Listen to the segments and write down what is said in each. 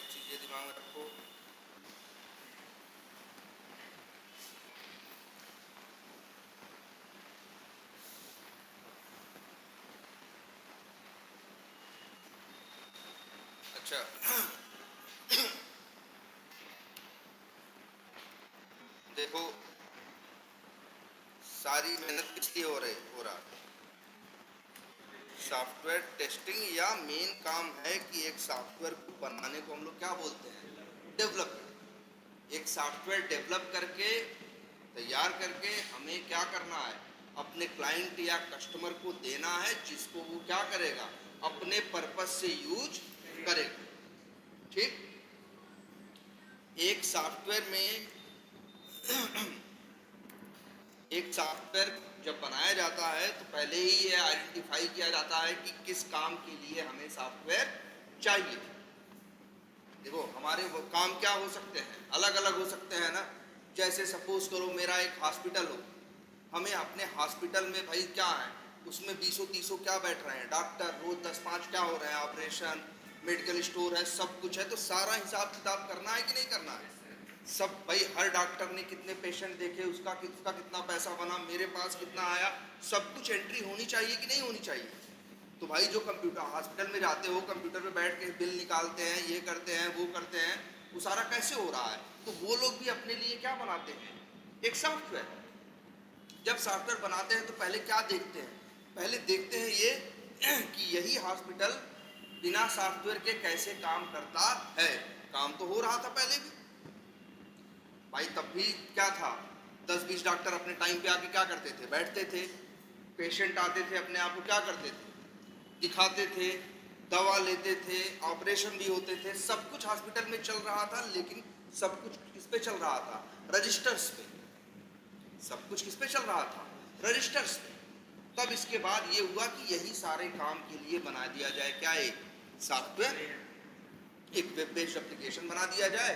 चीज़ें दिमाग में रखो। अच्छा, देखो, सारी मेहनत किस लिए हो रहा है? सॉफ्टवेयर टेस्टिंग, या मेन काम है कि एक सॉफ्टवेयर को बनाने को हम लोग क्या बोलते हैं? डेवलपमेंट। एक सॉफ्टवेयर डेवलप करके, तैयार करके हमें क्या करना है? अपने क्लाइंट या कस्टमर को देना है, जिसको वो क्या करेगा? अपने पर्पस से यूज करेगा। ठीक। एक सॉफ्टवेयर में एक सॉफ्टवेयर जब बनाया जाता है तो पहले ही ये आइडेंटिफाई किया जाता है कि किस काम के लिए हमें सॉफ्टवेयर चाहिए। देखो, हमारे वो काम क्या हो सकते हैं? अलग अलग हो सकते हैं ना। जैसे सपोज करो मेरा एक हॉस्पिटल हो, हमें अपने हॉस्पिटल में भाई क्या है, उसमें 20-30 क्या बैठ रहे हैं डॉक्टर, रोज 10-5 क्या हो रहे हैं, ऑपरेशन, मेडिकल स्टोर है, सब कुछ है, तो सारा हिसाब किताब करना है कि नहीं करना है? सब भाई, हर डॉक्टर ने कितने पेशेंट देखे, उसका कितना पैसा बना, मेरे पास कितना आया, सब कुछ एंट्री होनी चाहिए कि नहीं होनी चाहिए? तो भाई जो कंप्यूटर हॉस्पिटल में जाते हो, कंप्यूटर पे बैठ के बिल निकालते हैं, ये करते हैं, वो करते हैं, वो सारा कैसे हो रहा है? तो वो लोग भी अपने लिए क्या बनाते हैं? एक सॉफ्टवेयर। जब सॉफ्टवेयर बनाते हैं तो पहले क्या देखते हैं? पहले देखते हैं ये कि यही हॉस्पिटल बिना सॉफ्टवेयर के कैसे काम करता है। काम तो हो रहा था पहले भी भाई, तब भी क्या था, 10-20 डॉक्टर अपने टाइम पे आके क्या करते थे? बैठते थे। पेशेंट आते थे, अपने आप को क्या करते थे? दिखाते थे, दवा लेते थे, ऑपरेशन भी होते थे, सब कुछ हॉस्पिटल में चल रहा था। लेकिन सब कुछ किस पे चल रहा था? रजिस्टर्स पे। सब कुछ किस पे चल रहा था? रजिस्टर्स पे। तब इसके बाद ये हुआ कि यही सारे काम के लिए बना दिया जाए क्या? एक सॉफ्टवेयर, एक वेब बेस्ड एप्लीकेशन बना दिया जाए,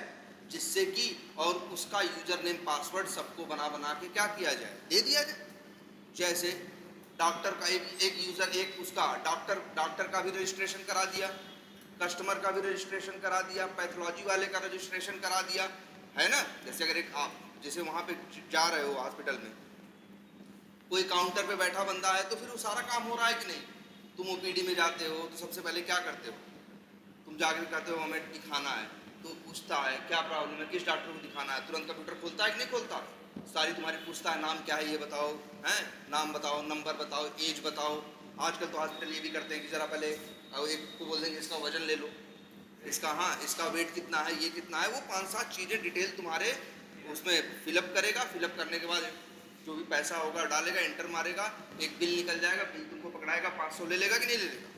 जिससे कि और उसका यूजर नेम पासवर्ड सबको बना बना के क्या किया जाए? दे दिया जाए। जैसे डॉक्टर का एक यूजर, एक उसका डॉक्टर का भी रजिस्ट्रेशन करा दिया, कस्टमर का भी रजिस्ट्रेशन करा दिया, पैथोलॉजी वाले का रजिस्ट्रेशन करा दिया, है ना? जैसे अगर एक आप जैसे वहां पे जा रहे हो हॉस्पिटल में, कोई काउंटर पे बैठा बंदा है, तो फिर वो सारा काम हो रहा है कि नहीं? तुम ओपीडी में जाते हो तो सबसे पहले क्या करते हो? तुम जाकर कहते हो हमें दिखाना है, तो पूछता है क्या प्रॉब्लम है, किस डॉक्टर को दिखाना है, तुरंत कंप्यूटर खोलता है कि नहीं खोलता? सारी तुम्हारी पूछता है, नाम क्या है ये बताओ, हैं, नाम बताओ, नंबर बताओ, एज बताओ। आजकल तो हॉस्पिटल ये भी करते हैं कि जरा पहले एक को बोल देंगे इसका वजन ले लो, इसका, हाँ, इसका वेट कितना है, ये कितना है, वो 5-7 चीज़ें डिटेल तुम्हारे उसमें फिलअप करेगा। फिलअप करने के बाद जो भी पैसा होगा डालेगा, एंटर मारेगा, एक बिल निकल जाएगा, बिल तुमको पकड़ाएगा, 500 ले लेगा कि नहीं ले लेगा?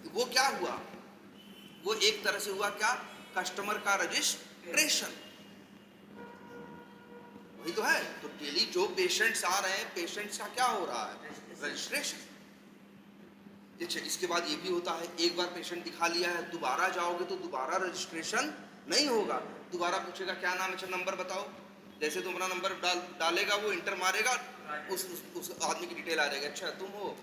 तो वो क्या हुआ? वो एक तरह से हुआ क्या? कस्टमर का रजिस्ट्रेशन। वही तो है। तो डेली जो पेशेंट्स आ रहे हैं, पेशेंट्स का क्या हो रहा है? रजिस्ट्रेशन। अच्छा, इसके बाद ये भी होता है, एक बार पेशेंट दिखा लिया है, दोबारा जाओगे तो दोबारा रजिस्ट्रेशन नहीं होगा। दोबारा पूछेगा क्या नाम है, अच्छा नंबर बताओ। जैसे तुम अपना नंबर डालेगा, वो इंटर मारेगा, उस आदमी की डिटेल आ जाएगी। अच्छा तुम हो,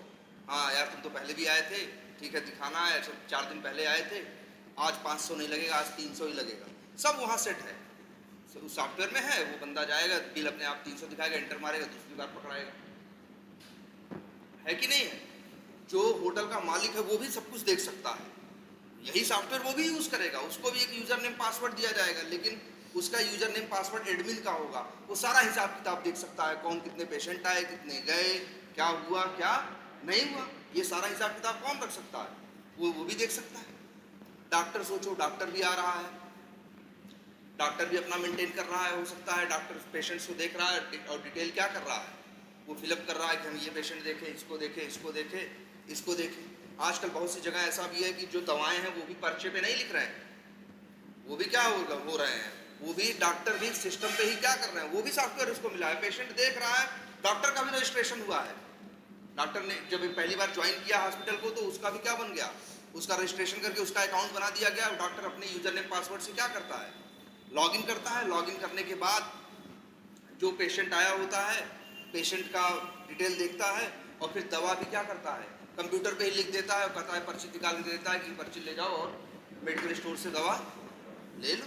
हाँ यार तुम तो पहले भी आए थे, ठीक है दिखाना है, अच्छा 4 दिन पहले आए थे, आज 500 नहीं लगेगा, आज 300 ही लगेगा। सब वहाँ सेट है, उस सॉफ्टवेयर में है। वो बंदा जाएगा, बिल अपने आप 300 दिखाएगा, एंटर मारेगा, दूसरी बार पकड़ाएगा। है कि नहीं है? जो होटल का मालिक है वो भी सब कुछ देख सकता है, यही सॉफ्टवेयर वो भी यूज करेगा। उसको भी एक यूजर नेम पासवर्ड दिया जाएगा, लेकिन उसका यूजर नेम पासवर्ड एडमिन का होगा। वो सारा हिसाब किताब देख सकता है, कौन कितने पेशेंट आए, कितने गए, क्या हुआ क्या नहीं हुआ, ये सारा हिसाब किताब कौन रख सकता है? वो भी देख सकता है। डॉक्टर, सोचो डॉक्टर भी आ रहा है, डॉक्टर भी अपना मेंटेन कर रहा है, हो सकता है डॉक्टर पेशेंट्स को देख रहा है और डिटेल क्या कर रहा है, वो फिलअप कर रहा है कि हम ये पेशेंट देखें, इसको देखें, इसको देखें, इसको देखें। आजकल बहुत सी जगह ऐसा भी है कि जो दवाएं हैं वो भी पर्चे पे नहीं लिख रहे हैं, वो भी क्या हो रहे हैं, वो भी डॉक्टर भी सिस्टम पे ही क्या कर रहे हैं, वो भी सॉफ्टवेयर उसको मिला है, पेशेंट देख रहा है, डॉक्टर का भी रजिस्ट्रेशन हुआ है। डॉक्टर ने जब पहली बार ज्वाइन किया हॉस्पिटल को, तो उसका भी क्या बन गया, उसका रजिस्ट्रेशन करके उसका अकाउंट बना दिया गया। और डॉक्टर अपने यूजर नेम पासवर्ड से क्या करता है, लॉगिन करता है। लॉगिन करने के बाद जो पेशेंट आया होता है, पेशेंट का डिटेल देखता है, और फिर दवा भी क्या करता है, कंप्यूटर पे ही लिख देता है, कहता है पर्ची निकाल के देता है कि पर्ची ले जाओ और मेडिकल स्टोर से दवा ले लो।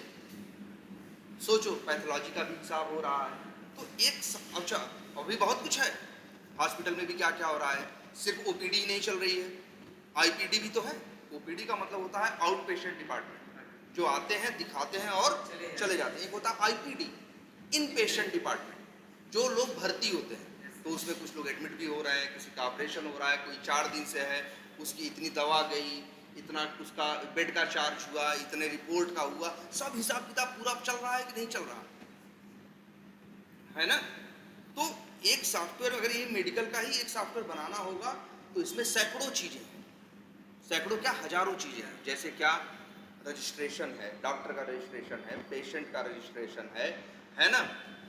सोचो पैथोलॉजी का भी हिसाब हो रहा है, तो अच्छा अभी बहुत कुछ है हॉस्पिटल में भी, क्या क्या हो रहा है। सिर्फ ओपीडी नहीं चल रही है, आईपीडी भी तो है। ओपीडी का मतलब होता है आउट पेशेंट डिपार्टमेंट, जो आते हैं दिखाते हैं और चले जाते हैं। एक होता है आईपीडी, इन पेशेंट डिपार्टमेंट, जो लोग भर्ती होते हैं, तो उसमें कुछ लोग एडमिट भी हो रहे हैं, किसी का ऑपरेशन हो रहा है, कोई 4 दिन से है, उसकी इतनी दवा गई, इतना उसका बेड का चार्ज हुआ, इतने रिपोर्ट का हुआ, सब हिसाब किताब पूरा चल रहा है कि नहीं चल रहा है ना। तो एक सॉफ्टवेयर, अगर ये मेडिकल का ही एक सॉफ्टवेयर बनाना होगा तो इसमें सैकड़ों चीजें हैं, सैकड़ों क्या हजारों चीजें हैं। जैसे क्या, रजिस्ट्रेशन है, डॉक्टर का रजिस्ट्रेशन है, पेशेंट का रजिस्ट्रेशन है ना,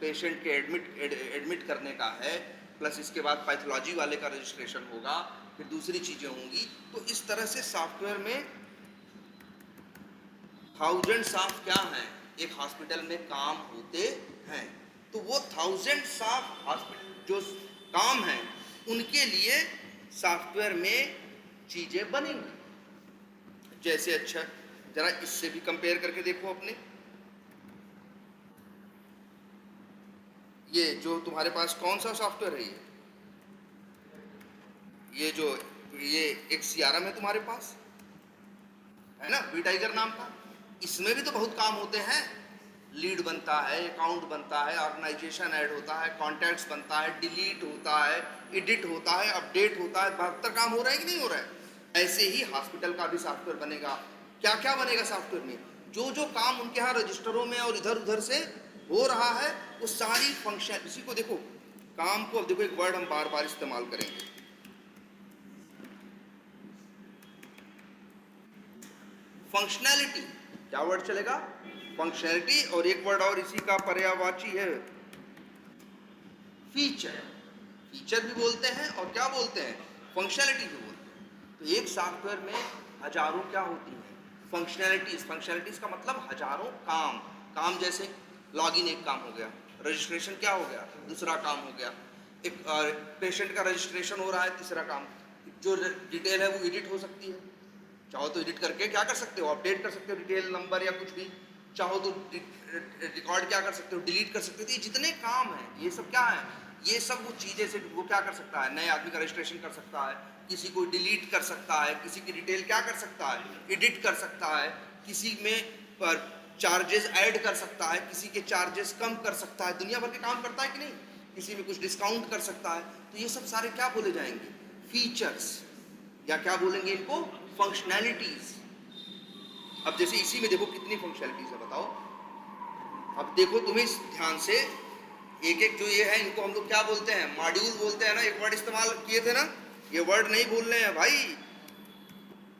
पेशेंट के एडमिट करने का है, प्लस इसके बाद पैथोलॉजी वाले का रजिस्ट्रेशन होगा, फिर दूसरी चीजें होंगी। तो इस तरह से सॉफ्टवेयर में थाउजेंड्स ऑफ क्या हैं, एक हॉस्पिटल में काम होते हैं। तो वो थाउजेंड्स ऑफ हॉस्पिटल जो काम हैं, उनके लिए सॉफ्टवेयर में चीजें बनेंगी। जैसे अच्छा जरा इससे भी कंपेयर करके देखो अपने, ये जो तुम्हारे पास कौन सा सॉफ्टवेयर है, ये जो ये एक सीआरएम है तुम्हारे पास, है ना, वी टाइगर नाम का। इसमें भी तो बहुत काम होते हैं, लीड बनता है, अकाउंट बनता है, ऑर्गेनाइजेशन ऐड होता है, कॉन्टैक्ट्स बनता है, डिलीट होता है, एडिट होता है, अपडेट होता है, बहत्तर काम हो रहा है कि नहीं हो रहा है। ऐसे ही हॉस्पिटल का भी सॉफ्टवेयर बनेगा। क्या क्या बनेगा सॉफ्टवेयर में, जो जो काम उनके यहाँ रजिस्टरों में और इधर उधर से हो रहा है, वो सारी फंक्शन, इसी को देखो काम को, अब देखो एक वर्ड हम बार बार इस्तेमाल करेंगे, फंक्शनैलिटी। क्या वर्ड चलेगा, फंक्शनैलिटी, और एक वर्ड और इसी का पर्यायवाची है फीचर। फीचर भी बोलते हैं और क्या बोलते हैं, फंक्शनैलिटी भी बोलते हैं। तो एक सॉफ्टवेयर में हजारों क्या होती है, फंक्शनैलिटीज। फंक्शनैलिटीज का मतलब हजारों काम जैसे लॉगिन एक काम हो गया, रजिस्ट्रेशन क्या हो गया, दूसरा काम हो गया, एक पेशेंट का रजिस्ट्रेशन हो रहा है, तीसरा काम। जो डिटेल है वो एडिट हो सकती है, चाहो तो एडिट करके क्या कर सकते हो, अपडेट कर सकते हो, डिटेल नंबर या कुछ भी। चाहो तो रिकॉर्ड क्या कर सकते हो, डिलीट कर सकते हो। तो ये जितने काम हैं, ये सब क्या है, ये सब वो चीज़ें से वो क्या कर सकता है, नए आदमी का रजिस्ट्रेशन कर सकता है, किसी को डिलीट कर सकता है, किसी की डिटेल क्या कर सकता है, एडिट कर सकता है, किसी में पर चार्जेस ऐड कर सकता है, किसी के चार्जेस कम कर सकता है, दुनिया भर के काम करता है कि नहीं, किसी में कुछ डिस्काउंट कर सकता है। तो ये सब सारे क्या बोले जाएंगे, फीचर्स, या क्या बोलेंगे इनको, फंक्शनैलिटीज। अब जैसे इसी में देखो कितनी फंक्शनैलिटीज है, बताओ। अब देखो तुम्हें ध्यान से, एक एक जो ये है, इनको हम लोग क्या बोलते हैं, मॉड्यूल बोलते हैं ना। एक वर्ड इस्तेमाल किए थे ना, ये वर्ड नहीं भूल रहे हैं भाई,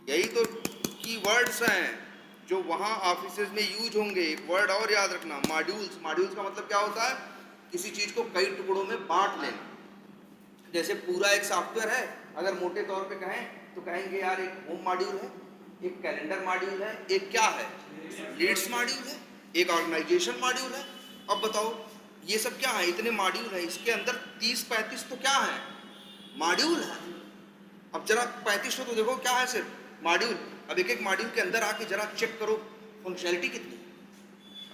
यही तो की वर्ड्स हैं जो वहाँ ऑफिसेज में यूज होंगे। एक वर्ड और याद रखना, मॉड्यूल्स। मॉड्यूल्स का मतलब क्या होता है, किसी चीज को कई टुकड़ों में बांट लेना। जैसे पूरा एक सॉफ्टवेयर है, अगर मोटे तौर पे कहें तो कहेंगे यार एक होम मॉड्यूल है, एक कैलेंडर मॉड्यूल है, एक क्या है, लीड्स मॉड्यूल है, एक ऑर्गेनाइजेशन मॉड्यूल है। अब बताओ ये सब क्या है, इतने मॉड्यूल है, इसके अंदर 30-35 तो क्या है, मॉड्यूल है। अब जरा 35 तो देखो क्या है, सिर्फ मॉड्यूल। अब एक एक मॉड्यूल के अंदर आके जरा चेक करो फंक्शनैलिटी कितनी है,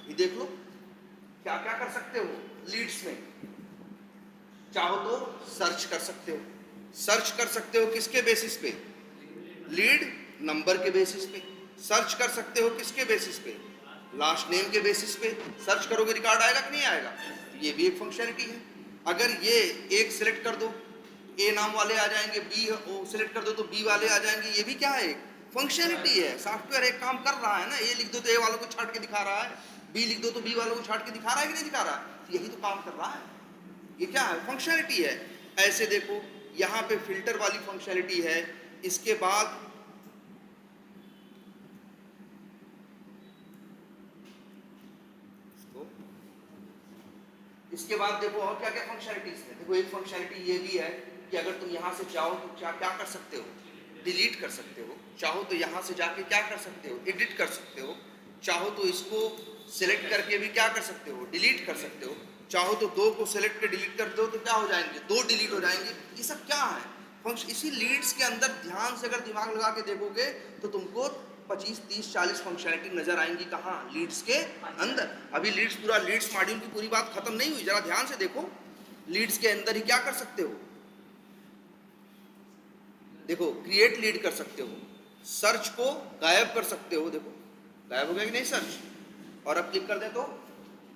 अभी देख लो क्या क्या कर सकते हो। लीड्स में चाहो तो सर्च कर सकते हो, सर्च कर सकते हो किसके बेसिस पे, लीड नंबर के बेसिस पे। सर्च कर सकते हो किसके बेसिस पे, लास्ट नेम के बेसिस पे। सर्च करोगे रिकॉर्ड आएगा कि नहीं आएगा, तो ये भी एक फंक्शनैलिटी है। अगर ये एक सिलेक्ट कर दो, ए नाम वाले आ जाएंगे, बी सिलेक्ट कर दो तो बी वाले आ जाएंगे, ये भी क्या है, फंक्शनैलिटी है। सॉफ्टवेयर एक काम कर रहा है ना, ए लिख दो तो ए वालों को छाट के दिखा रहा है, बी लिख दो तो बी वालों को छाट के दिखा रहा है कि नहीं दिखा रहा, यही तो काम कर रहा है। ये क्या है, फंक्शनैलिटी है। ऐसे देखो यहाँ पे फिल्टर वाली फंक्शनैलिटी है। इसके बाद देखो और क्या क्या फंक्शनैलिटीज है। देखो एक फंक्शनैलिटी ये भी है कि अगर तुम यहाँ से जाओ तो क्या क्या कर सकते हो, डिलीट कर सकते हो। चाहो तो यहाँ से जाके क्या कर सकते हो, एडिट कर सकते हो। चाहो तो इसको सिलेक्ट करके भी क्या कर सकते हो, डिलीट कर सकते हो। चाहो तो दो को सिलेक्ट कर डिलीट कर दो तो क्या हो जाएंगे, दो डिलीट हो जाएंगे। ये सब क्या है, फंक्शन। इसी लीड्स के अंदर ध्यान से अगर दिमाग लगा के देखोगे तो तुमको 25, 30, 40 फंक्शनैलिटी नजर आएंगी कहाँ? लीड्स के अंदर। अभी लीड्स पूरा लीड्स मॉड्यूल की पूरी बात खत्म नहीं हुई, जरा ध्यान से देखो। लीड्स के अंदर ही क्या कर सकते हो? देखो, क्रिएट लीड कर सकते हो, सर्च को गायब कर सकते हो। देखो गायब हो गया कि नहीं सर्च? और अब क्लिक कर दे तो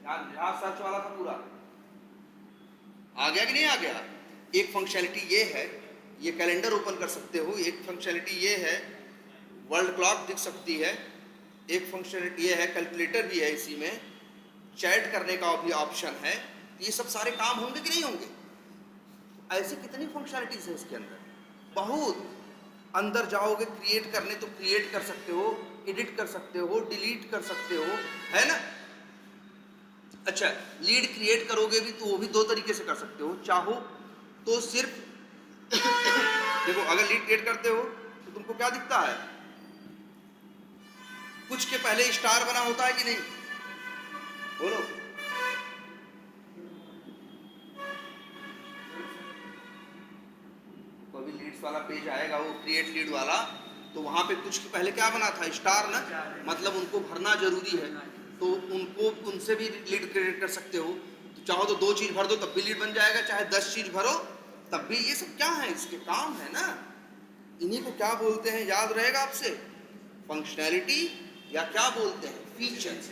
यहाँ सर्च वाला था पूरा आ गया कि नहीं आ गया? एक फंक्शनैलिटी ये है, ये कैलेंडर ओपन कर सकते हो। एक फंक्शनैलिटी ये है, वर्ल्ड क्लॉक दिख सकती है। एक फंक्शनैलिटी ये है, कैलकुलेटर भी है इसी में, चैट करने का भी ऑप्शन है। ये सब सारे काम होंगे कि नहीं होंगे? ऐसी कितनी फंक्शनैलिटीज है इसके अंदर, बहुत। अंदर जाओगे क्रिएट करने तो क्रिएट कर सकते हो, एडिट कर सकते हो, डिलीट कर सकते हो, है ना? अच्छा, लीड क्रिएट करोगे भी तो वो भी दो तरीके से कर सकते हो। चाहो तो सिर्फ देखो, अगर लीड क्रिएट करते हो तो तुमको क्या दिखता है? कुछ के पहले स्टार बना होता है कि नहीं? बोलो। तो अभी लीड्स वाला पेज आएगा, वो क्रिएट लीड वाला, तो वहां पे कुछ के पहले क्या बना था? स्टार ना, मतलब उनको भरना जरूरी है, तो उनको उनसे भी लीड क्रिएट कर सकते हो। तो चाहो तो 2 चीज भर दो तब भी लीड बन जाएगा, चाहे 10 चीज भरो तब भी। ये सब क्या है? इसके काम है ना। इन्हीं को क्या बोलते हैं, याद रहेगा आपसे? फंक्शनैलिटी, या क्या बोलते हैं? फीचर्स।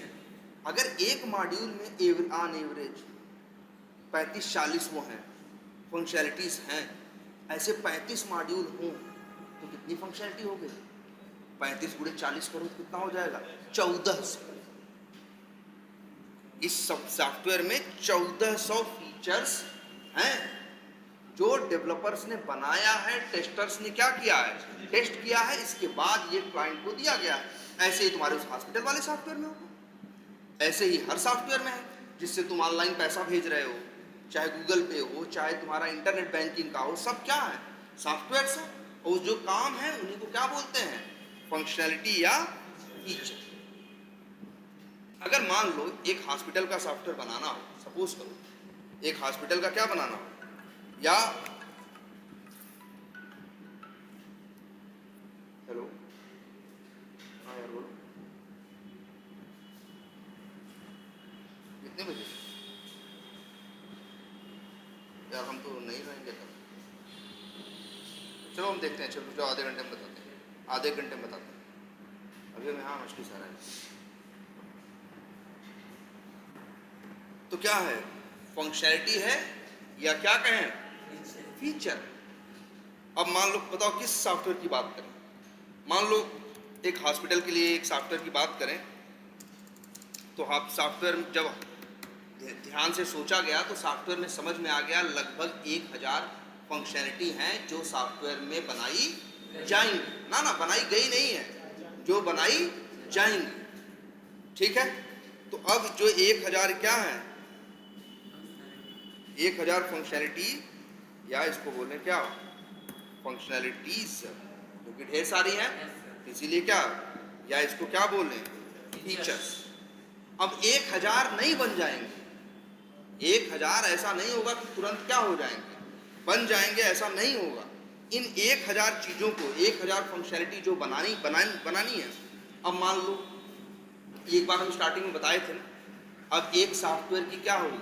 अगर एक मॉड्यूल में ऑन एवरेज 35-40 वो हैं फंक्शनैलिटीज हैं, ऐसे 35 मॉड्यूल हों तो कितनी फंक्शनैलिटी हो गई? 35 गुणे 40 करो तो कितना हो जाएगा? 1400। इस सब सॉफ्टवेयर में 1400 फीचर्स हैं जो डेवलपर्स ने बनाया है, टेस्टर्स ने क्या किया है? टेस्ट किया है, इसके बाद ये क्लाइंट को दिया गया है। ऐसे ही तुम्हारे उस हॉस्पिटल वाले सॉफ्टवेयर में होगा, ऐसे ही हर सॉफ्टवेयर में है जिससे तुम ऑनलाइन पैसा भेज रहे हो, चाहे गूगल पे हो, चाहे तुम्हारा इंटरनेट बैंकिंग का हो, सब क्या है? सॉफ्टवेयर से। और जो काम है उन्हीं को क्या बोलते हैं? फंक्शनैलिटी या फीचर। अगर मान लो एक हॉस्पिटल का सॉफ्टवेयर बनाना हो, सपोज करो एक हॉस्पिटल का क्या बनाना हो, या हेलो, हाँ यार बोलो, कितने बजे? यार हम तो नहीं रहेंगे तब। चलो हम देखते हैं, चलो जो आधे घंटे में बताते हैं, आधे घंटे में बताते हैं। अभी मैं हाँ मछली सारा है। तो क्या है? फंक्शनैलिटी है या क्या कहें? फीचर। अब मान लो, बताओ किस सॉफ्टवेयर की बात करें? मान लो एक हॉस्पिटल के लिए एक सॉफ्टवेयर की बात करें, तो आप सॉफ्टवेयर जब ध्यान से सोचा गया तो सॉफ्टवेयर में समझ में आ गया लगभग 1000 फंक्शनैलिटी हैं जो सॉफ्टवेयर में बनाई जाएंगी। ना बनाई गई नहीं है, जो बनाई जाएंगी। ठीक है, तो अब जो 1000 क्या है? 1000 फंक्शनैलिटी, या इसको बोले क्या? फंक्शनैलिटीज, क्योंकि ढेर सारी हैं इसीलिए क्या, या इसको क्या बोले? फीचर्स। अब 1000 नहीं बन जाएंगे, 1000 ऐसा नहीं होगा कि तुरंत क्या हो जाएंगे, बन जाएंगे, ऐसा नहीं होगा। इन 1000 चीज़ों को, 1000 फंक्शनैलिटी जो बनानी है। अब मान लो एक बार हम स्टार्टिंग में बताए थे ना, अब एक सॉफ्टवेयर की क्या होगी?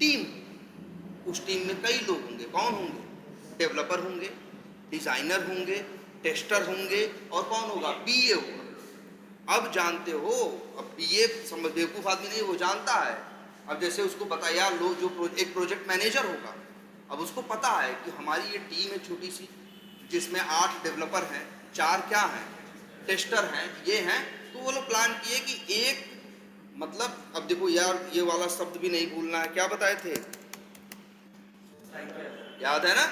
टीम। उस टीम में कई लोग होंगे। कौन होंगे? डेवलपर होंगे, डिजाइनर होंगे, टेस्टर होंगे, और कौन होगा? बीए होगा। अब जानते हो, अब बीए समझ बेवकूफ आदमी नहीं, वो जानता है। अब जैसे उसको बताया लो, जो एक प्रोजेक्ट मैनेजर होगा, अब उसको पता है कि हमारी ये टीम है छोटी सी, जिसमें 8 डेवलपर हैं, 4 क्या हैं? टेस्टर हैं, ये हैं। तो वो लोग प्लान किए कि एक, मतलब अब देखो यार, ये वाला शब्द भी नहीं भूलना है, क्या बताए थे? याद है ना?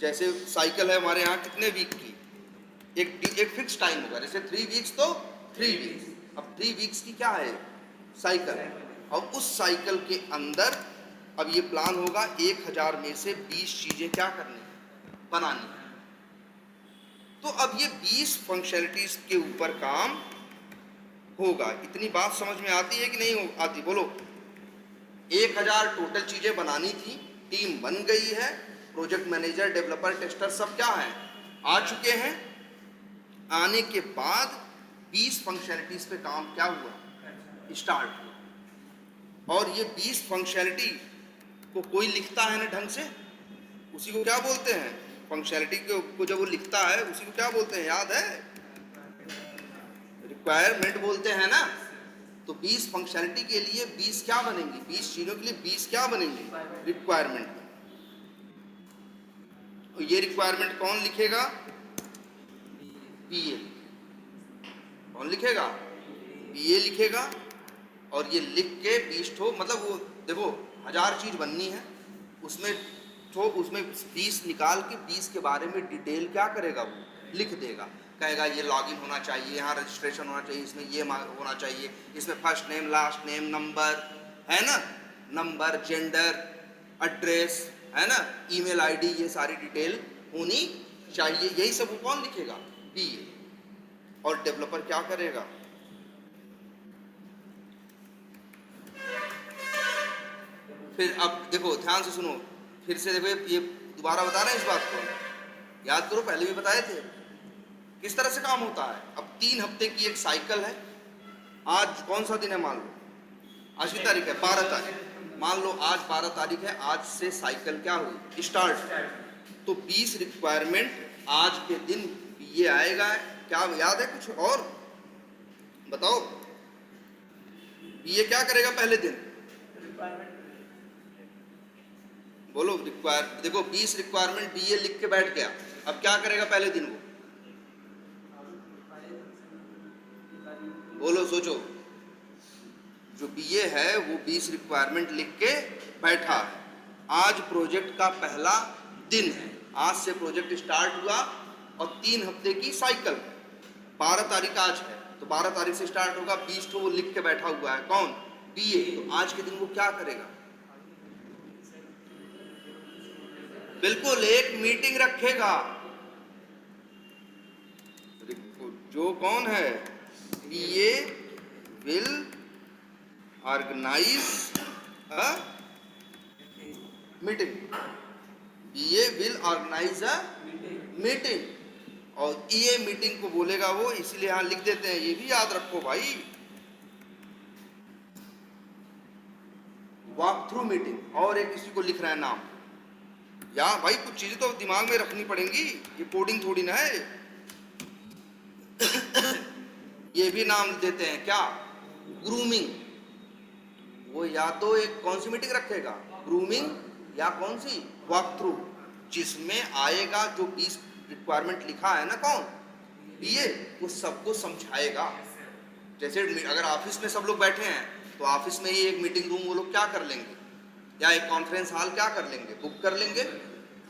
जैसे साइकिल है हमारे यहाँ कितने वीक की, एक फिक्स टाइम होगा, जैसे 3 वीक्स तो 3 वीक्स। अब 3 वीक्स की क्या है? साइकिल है। और उस साइकिल के अंदर अब ये प्लान होगा 1000 में से 20 चीजें क्या करनी है? बनानी है। तो अब ये 20 फंक्शनैलिटीज के ऊपर काम होगा। इतनी बात समझ में आती है कि नहीं आती? बोलो। 1000 टोटल चीजें बनानी थी, टीम बन गई है, प्रोजेक्ट मैनेजर, डेवलपर, टेस्टर सब क्या है? आ चुके हैं। आने के बाद 20 फंक्शनलिटीज पे काम क्या हुआ, स्टार्ट हुआ। और ये 20 फंक्शनलिटी को कोई लिखता है ना ढंग से, उसी को क्या बोलते हैं, फंक्शनलिटी को जब वो लिखता है उसी को क्या बोलते हैं, याद है, रिक्वायरमेंट बोलते हैं ना। तो 20 फंक्शनलिटी के लिए 20 क्या बनेंगी, 20 चीजों के लिए 20 क्या बनेंगे, रिक्वायरमेंट। ये रिक्वायरमेंट कौन लिखेगा, बीए। कौन लिखेगा, बीए लिखेगा। और ये लिख के 20 ठो, मतलब वो देखो 1000 चीज बननी है, उसमें 20 निकाल के 20 के बारे में डिटेल क्या करेगा, वो लिख देगा। कहेगा ये लॉगिन होना चाहिए, यहाँ रजिस्ट्रेशन होना चाहिए, इसमें ये होना चाहिए, इसमें first name last name number है ना, नंबर जेंडर एड्रेस है ना, ईमेल आईडी, ये सारी डिटेल होनी चाहिए। यही सब वो कौन लिखेगा, बीए। और डेवलपर क्या करेगा, फिर अब देखो ध्यान से सुनो, फिर से देखो, ये दोबारा बता रहे हैं इस बात को, याद करो पहले भी बताए थे किस तरह से काम होता है। अब 3 हफ्ते की एक साइकिल है। आज कौन सा दिन है, मान लो आज की तारीख है 12 तारीख, मान लो आज 12 तारीख है, आज से साइकिल क्या हुई, स्टार्ट। तो 20 रिक्वायरमेंट आज के दिन ये आएगा। क्या याद है कुछ और बताओ, ये क्या करेगा पहले दिन, बोलो देखो 20 रिक्वायरमेंट बीए लिख के बैठ गया। अब क्या करेगा पहले दिन वो, बोलो सोचो। जो बीए है वो 20 रिक्वायरमेंट लिख के बैठा है। आज प्रोजेक्ट का पहला दिन है, आज से प्रोजेक्ट स्टार्ट हुआ और 3 हफ्ते की साइकिल, 12 तारीख आज है, तो 12 तारीख से स्टार्ट होगा। 20 ठो वो लिख के बैठा हुआ है, कौन, बीए। तो आज के दिन वो क्या करेगा, बिल्कुल एक मीटिंग रखेगा। जो कौन है, BA will organise a meeting, BA will organise a meeting. और ये मीटिंग को बोलेगा वो, इसलिए यहां लिख देते हैं, ये भी याद रखो भाई, वॉक थ्रू मीटिंग। और एक इसी को लिख रहे हैं नाम, या भाई कुछ चीजें तो दिमाग में रखनी पड़ेंगी, ये कोडिंग थोड़ी ना है। ये भी नाम देते हैं क्या, ग्रूमिंग। वो या तो एक कौन सी मीटिंग रखेगा, ग्रूमिंग, या कौन सी, वॉक थ्रू, जिसमें आएगा जो 20 रिक्वायरमेंट लिखा है ना, कौन, बीए, वो सबको समझाएगा। जैसे अगर ऑफिस में सब लोग बैठे हैं तो ऑफिस में ही एक मीटिंग रूम वो लोग क्या कर लेंगे, या एक कॉन्फ्रेंस हॉल क्या कर लेंगे, बुक कर लेंगे।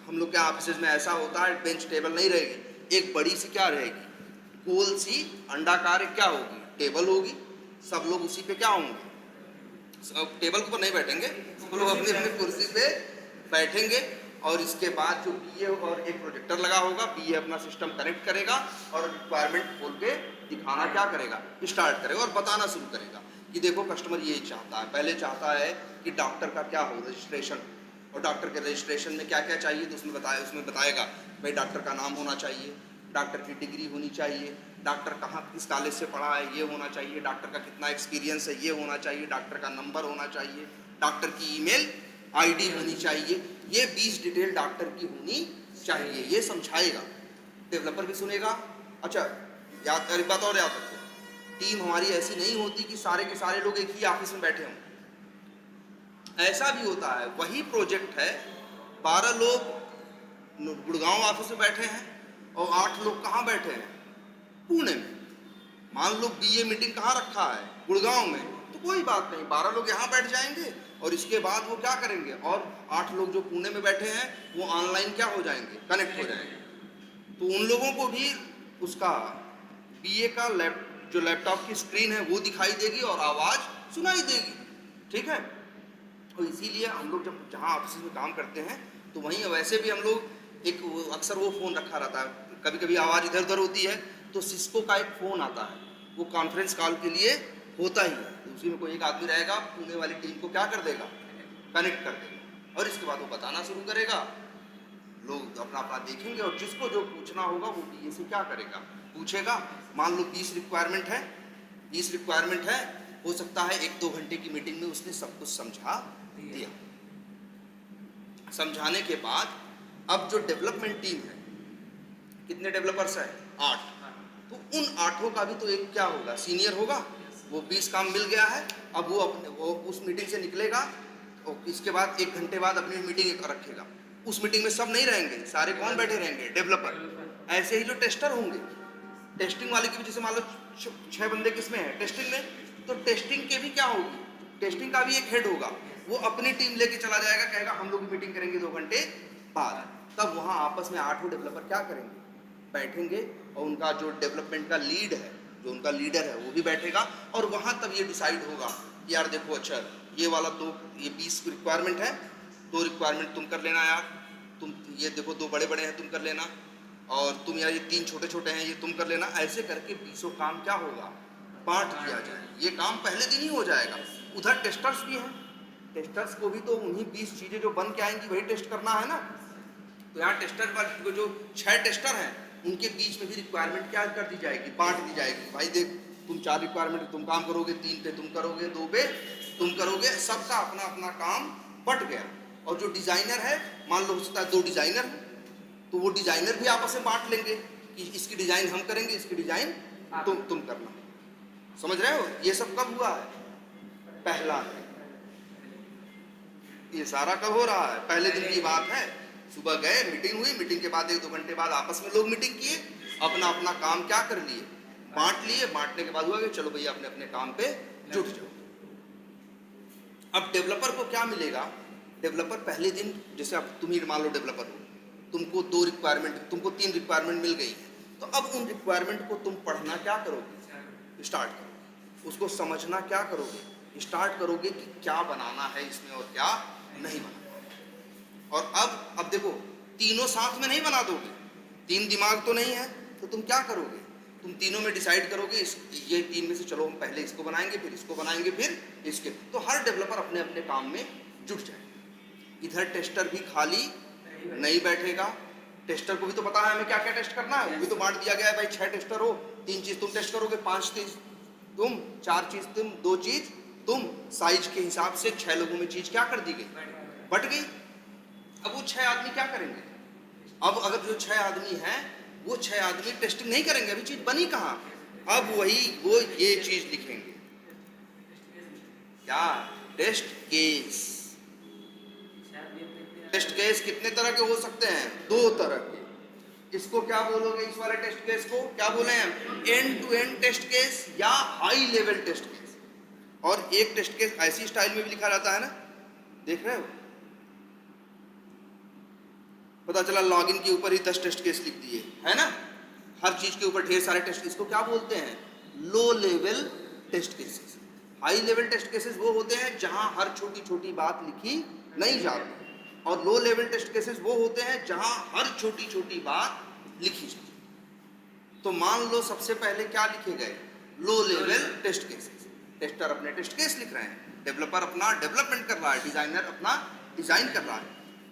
हम लोग के ऑफिस में ऐसा होता है, बेंच टेबल नहीं रहेगी, एक बड़ी सी क्या रहेगी, गोल सी अंडाकार क्या होगी, टेबल होगी। सब लोग उसी पे क्या होंगे, सब टेबल के ऊपर नहीं बैठेंगे, सब लोग अपनी अपनी कुर्सी पे बैठेंगे। और इसके बाद जो बीए और एक प्रोजेक्टर लगा होगा, बीए अपना सिस्टम कनेक्ट करेगा और रिक्वायरमेंट खोल के दिखाना क्या करेगा, स्टार्ट करेगा और बताना शुरू करेगा कि देखो कस्टमर ये चाहता है। पहले चाहता है कि डॉक्टर का क्या हो, रजिस्ट्रेशन, और डॉक्टर के रजिस्ट्रेशन में क्या क्या चाहिए, तो उसमें बताएगा भाई डॉक्टर का नाम होना चाहिए, डॉक्टर की डिग्री होनी चाहिए, डॉक्टर कहाँ किस कॉलेज से पढ़ा है ये होना चाहिए, डॉक्टर का कितना एक्सपीरियंस है ये होना चाहिए, डॉक्टर का नंबर होना चाहिए, डॉक्टर की ईमेल आईडी होनी चाहिए, ये 20 डिटेल डॉक्टर की होनी चाहिए। ये समझाएगा, डेवलपर भी सुनेगा। अच्छा याद, एक बात और याद रखो, टीम हमारी ऐसी नहीं होती कि सारे के सारे लोग एक ही ऑफिस में बैठे हों। ऐसा भी होता है, वही प्रोजेक्ट है, 12 लोग गुड़गांव ऑफिस में बैठे हैं और 8 लोग कहाँ बैठे हैं, पुणे में। मान लो बीए मीटिंग कहाँ रखा है, गुड़गांव में, तो कोई बात नहीं, 12 लोग यहाँ बैठ जाएंगे और इसके बाद वो क्या करेंगे, और 8 लोग जो पुणे में बैठे हैं वो ऑनलाइन क्या हो जाएंगे, कनेक्ट हो जाएंगे। तो उन लोगों को भी उसका बीए का जो लैपटॉप की स्क्रीन है वो दिखाई देगी और आवाज़ सुनाई देगी, ठीक है। तो इसीलिए हम लोग जब जहाँ ऑफिस में काम करते हैं तो वहीं वैसे भी हम लोग एक अक्सर वो फ़ोन रखा रहता है, कभी कभी आवाज़ इधर उधर होती है तो सिस्को का एक फ़ोन आता है, वो कॉन्फ्रेंस कॉल के लिए होता ही है। तो उसी में कोई एक आदमी रहेगा, पुणे वाली टीम को क्या कर देगा, कनेक्ट कर देगा, और इसके बाद वो बताना शुरू करेगा, लोग अपना अपना देखेंगे और जिसको जो पूछना होगा वो बीए से क्या करेगा, पूछेगा, मान लो 20 रिक्वायरमेंट है, 20 रिक्वायरमेंट है, हो सकता है 1-2 घंटे की मीटिंग में उसने सब कुछ समझा दिया। समझाने के बाद अब जो डेवलपमेंट टीम है, कितने डेवलपर्स है? 8। तो उन 8 का भी तो एक क्या होगा, सीनियर होगा। वो 20 काम मिल गया है, अब वो उस मीटिंग से निकलेगा और इसके बाद 1 घंटे बाद अपनी मीटिंग एक रखेगा। उस मीटिंग में सब नहीं रहेंगे, सारे कौन बैठे रहेंगे? डेवलपर। ऐसे ही जो टेस्टर होंगे, टेस्टिंग वाले की भी, जैसे मान लो 6 बंदे किसमें है? टेस्टिंग में। तो टेस्टिंग के भी क्या होगी? टेस्टिंग का भी एक हेड होगा, वो अपनी टीम लेके चला जाएगा, कहेगा हम लोग मीटिंग करेंगे 2 घंटे बाद। तब वहाँ आपस में 8 डेवलपर क्या करेंगे? बैठेंगे और उनका जो डेवलपमेंट का लीड है, जो उनका लीडर है, वो भी बैठेगा और वहाँ तब ये डिसाइड होगा कि यार देखो, अच्छा ये वाला ये 20 रिक्वायरमेंट है, 2 रिक्वायरमेंट तुम कर लेना यार, तुम ये देखो 2 बड़े बड़े हैं तुम कर लेना, और तुम यार ये 3 छोटे छोटे हैं ये तुम कर लेना। ऐसे करके 20 काम क्या होगा? बांट दिया जाए। ये काम पहले दिन ही हो जाएगा। उधर टेस्टर्स भी हैं, टेस्टर्स को भी तो उन्हीं 20 चीज़ें जो बन के आएंगी वही टेस्ट करना है ना। तो यहाँ टेस्टर पर जो 6 टेस्टर हैं उनके बीच में भी रिक्वायरमेंट क्या कर दी जाएगी? बांट दी जाएगी। भाई देख, तुम 4 रिक्वायरमेंट तुम काम करोगे, 3 पे तुम करोगे, 2 पे तुम करोगे, सबका अपना अपना काम बट गया। और जो डिजाइनर है, मान लो हो सकता है 2 डिजाइनर, तो वो डिजाइनर भी आपस में बांट लेंगे कि इसकी डिजाइन हम करेंगे, इसकी डिजाइन तुम करना। समझ रहे हो? ये सब कब हुआ है? पहला। ये सारा कब हो रहा है? पहले दिन की बात है। सुबह गए, मीटिंग हुई, मीटिंग के बाद 1-2 घंटे बाद आपस में लोग मीटिंग किए, अपना अपना काम क्या कर लिए? बांट लिए। बांटने के बाद हुआ कि चलो भैया अपने अपने काम पे जुट जाओ। अब डेवलपर को क्या मिलेगा? डेवलपर पहले दिन, जैसे अब तुम ही मान लो डेवलपर हो, तुमको 2 रिक्वायरमेंट, तुमको 3 रिक्वायरमेंट मिल गई है, तो अब उन रिक्वायरमेंट को तुम पढ़ना क्या करोगे? स्टार्ट करोगे। उसको समझना क्या करोगे? स्टार्ट करोगे कि क्या बनाना है इसमें और क्या नहीं बनाना। और अब देखो, तीनों साथ में नहीं बना दोगे, 3 दिमाग तो नहीं है, तो तुम क्या करोगे? तुम तीनों में डिसाइड करोगे, ये 3 में से चलो हम पहले इसको बनाएंगे, फिर इसको बनाएंगे, फिर इसके। तो हर डेवलपर अपने अपने काम में जुट जाए। इधर टेस्टर भी खाली नहीं बैठेगा। टेस्टर को भी तो पता है हमें क्या क्या टेस्ट करना है, वो भी तो बांट दिया गया है। भाई 6 टेस्टर हो, 3 चीज तुम टेस्ट करोगे, 5 चीज तुम, 4 चीज तुम, 2 चीज तुम। साइज के हिसाब से 6 लोगों में चीज क्या कर दी गई? बट गई। अब वो 6 आदमी क्या करेंगे? अब अगर जो 6 आदमी हैं, वो 6 आदमी टेस्टिंग नहीं करेंगे, अभी चीज बनी कहाँ? अब वो ये चीज लिखेंगे, क्या? Test case. टेस्ट केस कितने तरह के हो सकते हैं? 2 तरह के। इसको क्या बोलोगे? इस वाले टेस्ट केस को क्या बोले हैं? End to end test case या हाई लेवल टेस्ट केस। और एक टेस्ट केस ऐसी स्टाइल में भी लिखा जाता है ना, देख रहे हो? पता चला लॉगिन के ऊपर ही 10 टेस्ट केस लिख दिए, है ना? हर चीज के ऊपर ढेर सारे टेस्ट। इसको क्या बोलते हैं? Low level test cases. High level test cases वो होते हैं जहां हर छोटी छोटी बात लिखी नहीं जाती, और लो लेवल टेस्ट केसेस वो होते हैं जहां हर छोटी छोटी बात लिखी जाती। तो मान लो सबसे पहले क्या लिखे गए? Low level test cases. Tester अपने टेस्ट केस लिख रहे हैं, डेवलपर अपना डेवलपमेंट कर रहा है, डिजाइनर अपना डिजाइन कर रहा है।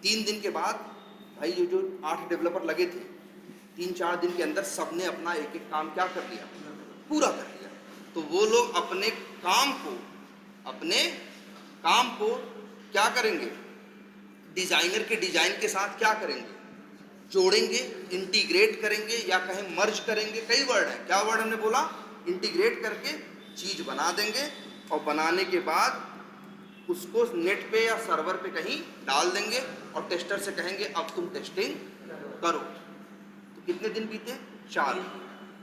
3 दिन के बाद भाई ये जो 8 डेवलपर लगे थे, 3-4 दिन के अंदर सबने अपना एक एक काम क्या कर लिया? पूरा कर लिया। तो वो लोग अपने काम को क्या करेंगे? डिजाइनर के डिजाइन के साथ क्या करेंगे? जोड़ेंगे, इंटीग्रेट करेंगे, या कहें मर्ज करेंगे। कई वर्ड हैं, क्या वर्ड हमने बोला? इंटीग्रेट करके चीज बना देंगे, और बनाने के बाद उसको नेट पे या सर्वर पे कहीं डाल देंगे, और टेस्टर से कहेंगे अब तुम टेस्टिंग करो। तो कितने दिन बीते? 4।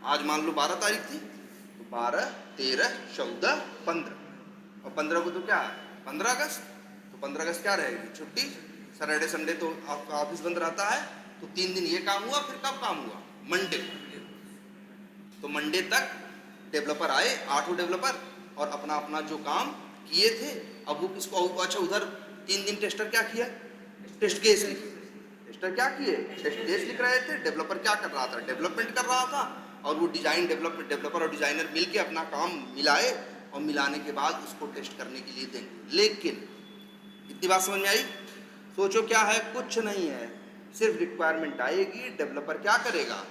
आज मान लो 12 तारीख थी, तो 12, 13, 14, 15, और 15 को तो क्या है? 15 अगस्त। तो 15 अगस्त क्या रहेगी? छुट्टी। सैटरडे संडे तो आपका ऑफिस बंद रहता है। तो 3 दिन ये काम हुआ, फिर कब काम हुआ? मंडे। तो मंडे तक डेवलपर आए, 8 डेवलपर, और अपना अपना जो काम किए थे। अब वो किसको? अच्छा, उधर 3 दिन टेस्टर क्या किया? टेस्ट केस लिखे। टेस्टर क्या किए? टेस्ट केस लिख रहे थे। डेवलपर क्या कर रहा था? डेवलपमेंट कर रहा था। और वो डेवलपर और डिजाइनर मिलके अपना काम मिलाए, और मिलाने के बाद उसको टेस्ट करने के लिए देंगे। लेकिन इतनी बात समझ में आई? सोचो क्या है? कुछ नहीं है, सिर्फ रिक्वायरमेंट आएगी, डेवलपर क्या करेगा?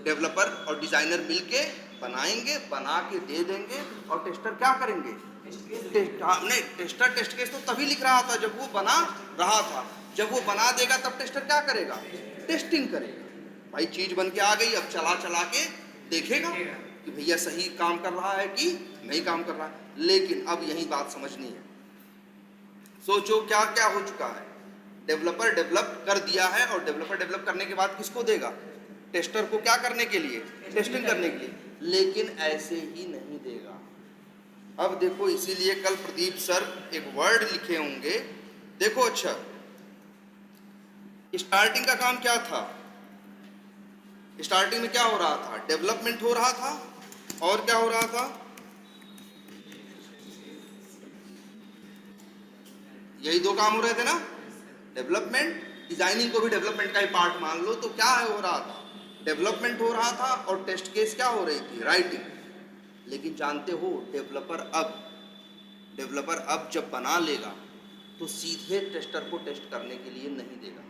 डेवलपर और डिजाइनर मिलके बनाएंगे, बना के दे देंगे और टेस्टर क्या करेंगे, नहीं टेस्टर टेस्ट केस तो तभी लिख रहा था जब वो बना रहा था, जब वो बना देगा तब टेस्टर क्या करेगा, टेस्टिंग करेगा। भाई चीज बन के आ गई, अब चला चला के देखेगा कि भैया सही काम कर रहा है कि नहीं काम कर रहा है। लेकिन अब यही बात समझनी है, सोचो क्या क्या हो चुका है, डेवलपर डेवलप कर दिया है और डेवलपर डेवलप करने के बाद किसको देगा, टेस्टर को, क्या करने के लिए, टेस्टिंग करने के लिए। लेकिन ऐसे ही नहीं देगा। अब देखो, इसीलिए कल प्रदीप सर एक वर्ड लिखे होंगे, देखो अच्छा, स्टार्टिंग का काम क्या था, स्टार्टिंग में क्या हो रहा था, डेवलपमेंट हो रहा था और क्या हो रहा था, यही दो काम हो रहे थे ना, डेवलपमेंट, डिजाइनिंग को भी डेवलपमेंट का ही पार्ट मान लो, तो क्या है हो रहा था, डेवलपमेंट हो रहा था और टेस्ट केस क्या हो रही थी, राइटिंग। लेकिन जानते हो डेवलपर अब जब बना लेगा तो सीधे टेस्टर को टेस्ट करने के लिए नहीं देगा।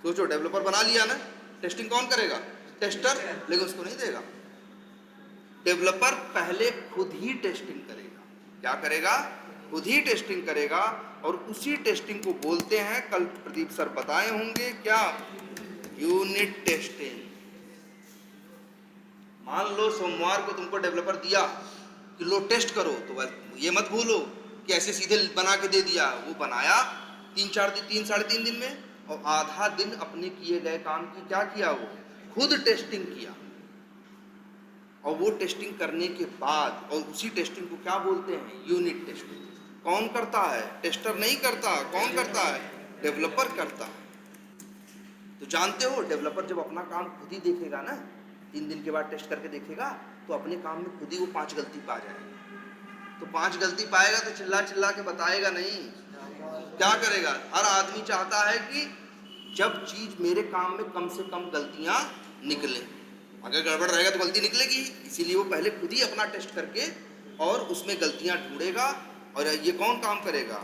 सोचो, डेवलपर बना लिया ना, टेस्टिंग कौन करेगा, टेस्टर, लेकिन उसको नहीं देगा। डेवलपर पहले खुद ही टेस्टिंग करेगा, क्या करेगा, खुद ही टेस्टिंग करेगा और उसी टेस्टिंग को बोलते हैं, कल प्रदीप सर बताए होंगे क्या, यूनिट टेस्टिंग। मान लो सोमवार को तुमको डेवलपर दिया कि लो टेस्ट करो, तो ये मत भूलो कि ऐसे सीधे बना के दे दिया, वो बनाया 3-3 दिन में और आधा दिन अपने किए गए काम की क्या किया, वो खुद टेस्टिंग किया। और वो टेस्टिंग करने के बाद, और उसी टेस्टिंग को क्या बोलते हैं, यूनिट टेस्टिंग। कौन करता है, टेस्टर नहीं करता, कौन करता है, डेवलपर करता है। तो जानते हो, डेवलपर जब अपना काम खुद ही देखेगा ना, 3 दिन के बाद टेस्ट करके देखेगा, तो अपने काम में खुद ही वो 5 गलती पा जाएगा। तो 5 गलती पाएगा तो चिल्ला चिल्ला के बताएगा नहीं, क्या करेगा, हर आदमी चाहता है कि जब चीज मेरे काम में कम से कम गलतियां निकले, अगर गड़बड़ रहेगा तो गलती निकलेगी, इसीलिए वो पहले खुद ही अपना टेस्ट करके और उसमें गलतियां ढूंढेगा। और ये कौन काम करेगा,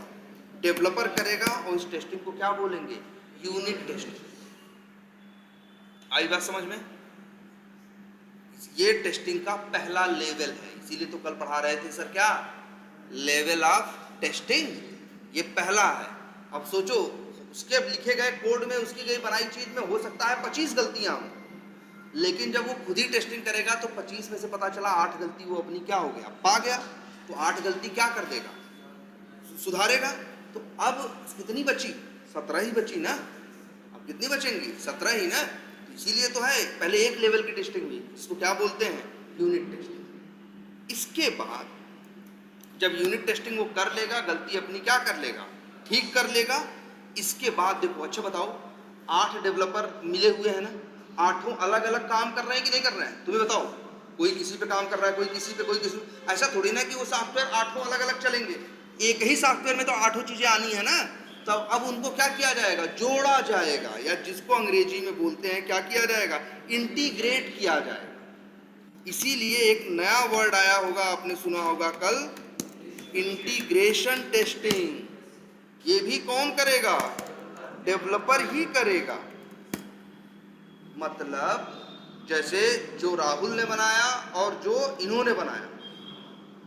डेवलपर करेगा, और इस टेस्टिंग को क्या बोलेंगे, यूनिट टेस्टिंग। आई बात समझ में, ये टेस्टिंग का पहला लेवल है, इसीलिए तो कल पढ़ा रहे थे सर क्या, लेवल ऑफ टेस्टिंग, ये पहला है। अब सोचो, उसके लिखे गए कोड में, उसकी गई बनाई चीज में हो सकता है 25 गलतियां हो, लेकिन जब वो खुद ही टेस्टिंग करेगा तो 25 में से पता चला 8 गलती वो अपनी क्या हो गया, पा गया, तो 8 गलती क्या कर देगा, सुधारेगा। तो अब कितनी बची, 17 ही बची ना, अब कितनी बचेंगी, 17 ही ना। तो इसीलिए तो है पहले एक लेवल की टेस्टिंग भी, इसको क्या बोलते हैं, यूनिट टेस्टिंग। इसके बाद जब यूनिट टेस्टिंग वो कर लेगा, गलती अपनी क्या कर लेगा, ठीक कर लेगा। इसके बाद देखो, अच्छा बताओ, 8 डेवलपर मिले हुए हैं ना, 8 अलग अलग काम कर रहे हैं कि नहीं कर रहे हैं, तुम्हें बताओ, कोई किसी पे काम कर रहा है, कोई किसी पे, कोई किसी, ऐसा थोड़ी ना कि वो सॉफ्टवेयर 8 अलग अलग चलेंगे, एक ही सॉफ्टवेयर में तो 8 चीजें आनी है ना। तो अब उनको क्या किया जाएगा, जोड़ा जाएगा, या जिसको अंग्रेजी में बोलते हैं क्या किया जाएगा, इंटीग्रेट किया जाएगा। इसीलिए एक नया वर्ड आया होगा, आपने सुना होगा कल, इंटीग्रेशन टेस्टिंग। ये भी कौन करेगा, डेवलपर ही करेगा। मतलब जैसे जो राहुल ने बनाया और जो इन्होंने बनाया,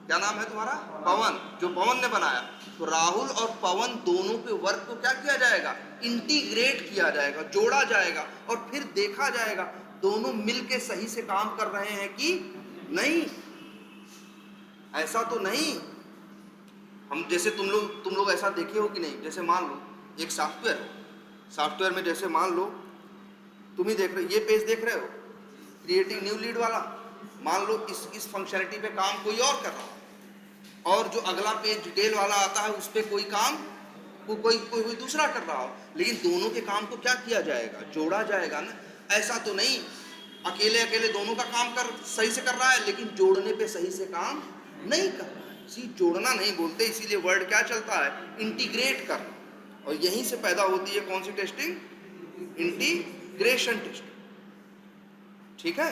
क्या नाम है तुम्हारा, पवन, जो पवन ने बनाया, तो राहुल और पवन दोनों के वर्क को क्या किया जाएगा, इंटीग्रेट किया जाएगा, जोड़ा जाएगा, और फिर देखा जाएगा दोनों मिलके सही से काम कर रहे हैं कि नहीं। ऐसा तो नहीं, हम जैसे तुम लोग ऐसा देखे हो कि नहीं, जैसे मान लो एक सॉफ्टवेयर में, जैसे मान लो तुम ही देख रहे हो, ये पेज देख रहे हो, क्रिएटिंग न्यू लीड वाला, मान लो इस फंक्शनलिटी पे काम कोई और कर रहा है, और जो अगला पेज डिटेल वाला आता है उस पर कोई काम कोई दूसरा कर रहा हो, लेकिन दोनों के काम को क्या किया जाएगा, जोड़ा जाएगा ना। ऐसा तो नहीं अकेले दोनों का काम सही से कर रहा है, लेकिन जोड़ने पे सही से काम नहीं कर रहा है। इसी जोड़ना नहीं बोलते, इसीलिए वर्ड क्या चलता है, इंटीग्रेट करना। और यहीं से पैदा होती है कौन सी टेस्टिंग, इंटीग्रेशन टेस्टिंग। ठीक है,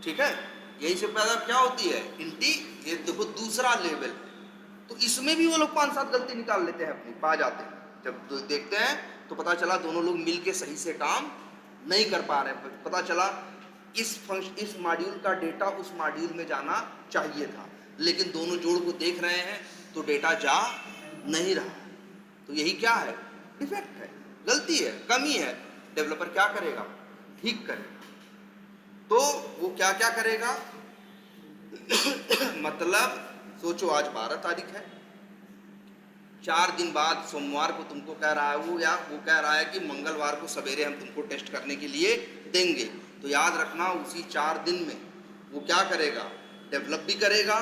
ठीक है, यहीं से पैदा क्या होती है, ये देखो दूसरा लेवल। तो इसमें भी वो लोग 5-7 गलती निकाल लेते हैं अपनी, पा जाते हैं। जब देखते हैं तो पता चला दोनों लोग मिलके सही से काम नहीं कर पा रहे, पता चला इस मॉड्यूल का डेटा उस मॉड्यूल में जाना चाहिए था, लेकिन दोनों जोड़ को देख रहे हैं तो डेटा जा नहीं रहा। तो यही क्या है? डिफेक्ट है, गलती है, कमी है। डेवलपर क्या करेगा? ठीक करेगा। तो वो क्या क्या करेगा? मतलब सोचो आज 12 तारीख है, 4 दिन बाद सोमवार को तुमको कह रहा है वो, या वो कह रहा है कि मंगलवार को सवेरे हम तुमको टेस्ट करने के लिए देंगे। तो याद रखना उसी 4 दिन में वो क्या करेगा? डेवलप भी करेगा,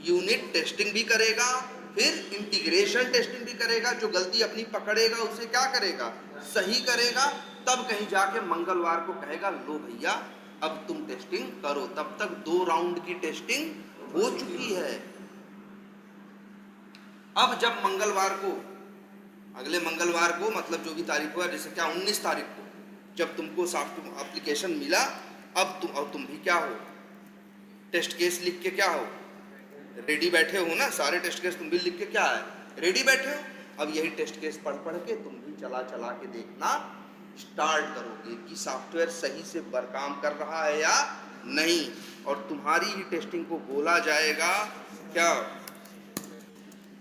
यूनिट टेस्टिंग भी करेगा, फिर इंटीग्रेशन टेस्टिंग भी करेगा। जो गलती अपनी पकड़ेगा उसे क्या करेगा? सही करेगा। तब कहीं जाके मंगलवार को कहेगा लो भैया अब तुम टेस्टिंग करो। तब तक 2 राउंड की टेस्टिंग हो चुकी है। अब जब मंगलवार को, अगले मंगलवार को, मतलब जो भी तारीख हुआ, जैसे क्या 19 तारीख को जब तुमको सॉफ्टवेयर एप्लीकेशन मिला, अब तुम भी क्या हो? टेस्ट केस लिख के क्या हो? रेडी बैठे हो ना। सारे टेस्ट केस तुम भी लिख के क्या है? रेडी बैठे हो। अब यही टेस्ट केस पढ़ पढ़ के तुम भी चला चला के देखना स्टार्ट करोगे कि सॉफ्टवेयर सही से काम कर रहा है या नहीं। और तुम्हारी ही टेस्टिंग को बोला जाएगा क्या?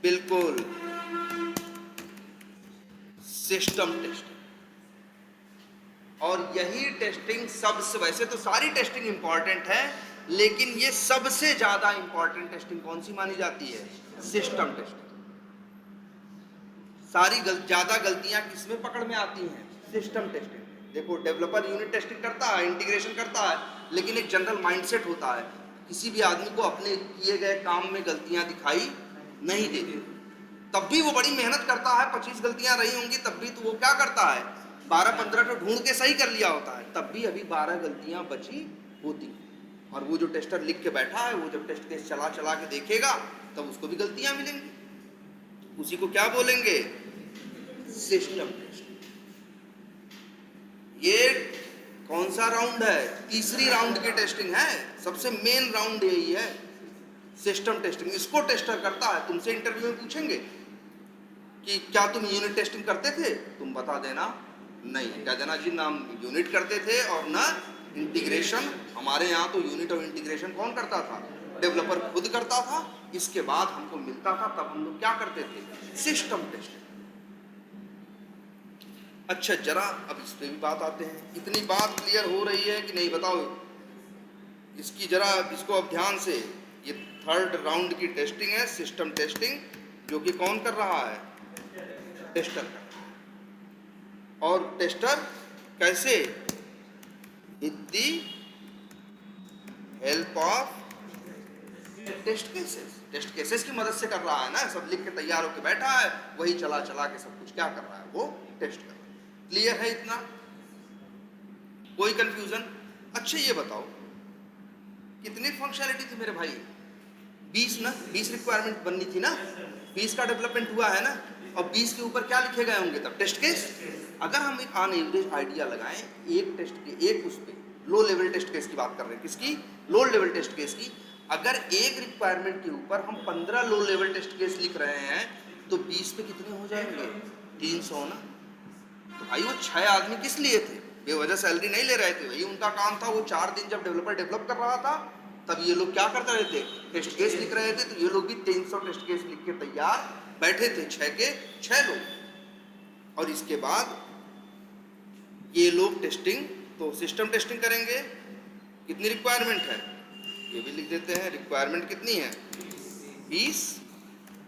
बिल्कुल, सिस्टम टेस्टिंग। और यही टेस्टिंग सबसे, वैसे तो सारी टेस्टिंग इंपॉर्टेंट है, लेकिन ये सबसे ज्यादा इंपॉर्टेंट टेस्टिंग कौन सी मानी जाती है? System testing. सारी ज्यादा गलतियां किसमें पकड़ में आती हैं? System testing. देखो डेवलपर यूनिट टेस्टिंग करता है, इंटीग्रेशन करता है, लेकिन एक जनरल माइंडसेट होता है, किसी भी आदमी को अपने किए गए काम में गलतियां दिखाई नहीं देती। तब भी वो बड़ी मेहनत करता है, 25 गलतियां रही होंगी तब भी तो वो क्या करता है? 12-15 तो ढूंढ के सही कर लिया होता है, तब भी अभी 12 गलतियां बची होती। और वो जो टेस्टर लिख के बैठा है, वो जब टेस्ट केस चला चला के देखेगा तब उसको भी गलतियां मिलेंगी। उसी को क्या बोलेंगे? System test. ये कौन सा राउंड है? तीसरी राउंड की टेस्टिंग है। सबसे मेन राउंड यही है, सिस्टम टेस्टिंग। इसको टेस्टर करता है। तुमसे इंटरव्यू में पूछेंगे कि क्या तुम यूनिट टेस्टिंग करते थे? तुम बता देना नहीं। कह देना जी ना हम यूनिट करते थे और ना इंटीग्रेशन। हमारे यहाँ तो यूनिट और इंटीग्रेशन कौन करता था? डेवलपर खुद करता था। इसके बाद हमको मिलता था, तब हम लोग क्या करते थे? System testing. अच्छा, जरा अब इस पे भी बात आते हैं। इतनी बात क्लियर हो रही है कि नहीं बताओ? इसकी जरा इसको अब ध्यान से, ये 3rd राउंड की टेस्टिंग है, सिस्टम टेस्टिंग, जो कि कौन कर रहा है? टेस्टर कर रहा है। और टेस्टर कैसे? With the help of test cases. Test cases की मदद से कर रहा है ना। सब लिख के तैयार होकर बैठा है, वही चला चला के सब कुछ क्या कर रहा है? वो टेस्ट कर रहा है। क्लियर है इतना? कोई कंफ्यूजन? अच्छा ये बताओ कितनी फंक्शनैलिटी थी मेरे भाई? 20 ना, 20 रिक्वायरमेंट बननी थी ना, 20 का डेवलपमेंट हुआ है ना। और 20 के ऊपर क्या लिखे गए होंगे तब? Test case. अगर हम एक ऑन एवरेज आइडिया लगाएं, एक टेस्ट के एक उस पे लो लेवल टेस्ट केस की बात कर रहे हैं, किसकी? लो लेवल टेस्ट केस की। अगर एक रिक्वायरमेंट के ऊपर हम 15 लो लेवल टेस्ट केस लिख रहे हैं तो 20 पे कितने हो जाएंगे? 300 ना। तो भाई वो 6 आदमी किस लिए थे? बेवजह सैलरी नहीं ले रहे थे, वही उनका काम था। वो 4 दिन जब डेवलपर डेवलप कर रहा था तब ये लोग क्या करते रहे थे? टेस्ट केस लिख रहे थे। तो ये लोग भी 300 टेस्ट केस लिख के तैयार बैठे थे, 6 के 6 लोग। और इसके बाद ये लोग टेस्टिंग, तो सिस्टम टेस्टिंग करेंगे। कितनी रिक्वायरमेंट है ये भी लिख देते हैं। रिक्वायरमेंट कितनी है? 20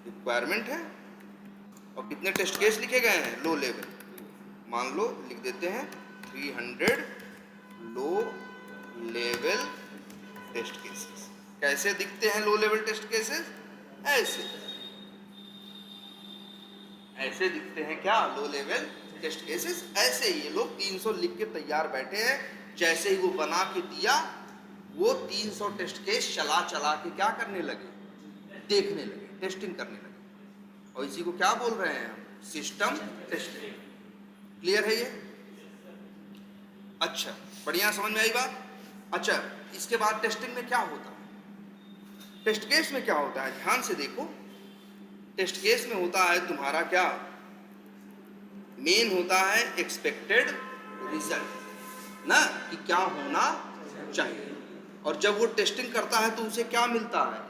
रिक्वायरमेंट है। और कितने टेस्ट केस लिखे गए हैं? लो लेवल, मान लो लिख देते हैं 300 लो लेवल टेस्ट केसेस। कैसे दिखते हैं लो लेवल टेस्ट केसेस? ऐसे ऐसे दिखते हैं। क्या? लो लेवल टेस्ट केसेस ऐसे। ये लोग 300 लिख के तैयार बैठे हैं। जैसे ही वो बना के दिया, वो 300 टेस्ट केस चला चला के क्या करने लगे? देखने लगे, टेस्टिंग करने लगे। और इसी को क्या बोल रहे हैं हम? System testing. क्लियर है ये? अच्छा, बढ़िया, समझ में आई बात? अच्छा, इसके बाद टेस्टिंग में क्या होता है? टेस्ट केस में क्या होता है? ध्यान से देखो। टेस्ट केस में होता है तुम्हारा क्या? मेन होता है एक्सपेक्टेड रिजल्ट ना, कि क्या होना चाहिए। और जब वो टेस्टिंग करता है तो उसे क्या मिलता है,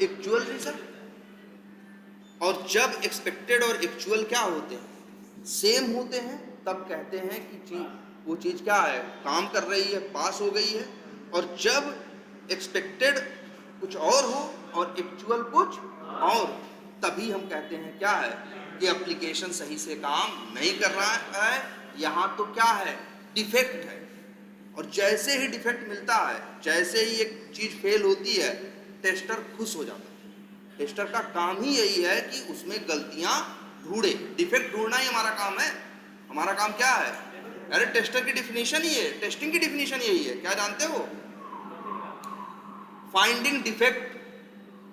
एक्चुअल रिजल्ट। और जब एक्सपेक्टेड और एक्चुअल क्या होते हैं, सेम होते हैं, तब कहते हैं कि वो चीज़ क्या है, काम कर रही है, पास हो गई है। और जब एक्सपेक्टेड कुछ और हो और एक्चुअल कुछ और, तभी हम कहते हैं क्या है कि एप्लीकेशन सही से काम नहीं कर रहा है, यहाँ तो क्या है, डिफेक्ट है। और जैसे ही डिफेक्ट मिलता है, जैसे ही एक चीज़ फेल होती है, टेस्टर खुश हो जाता है। टेस्टर का काम ही यही है कि उसमें गलतियां ढूंढे, डिफेक्ट ढूंढना ही हमारा काम है। हमारा काम क्या है, अरे टेस्टर की डिफिनीशन ही है, टेस्टिंग की डिफिनीशन यही है, क्या जानते हो, फाइंडिंग डिफेक्ट,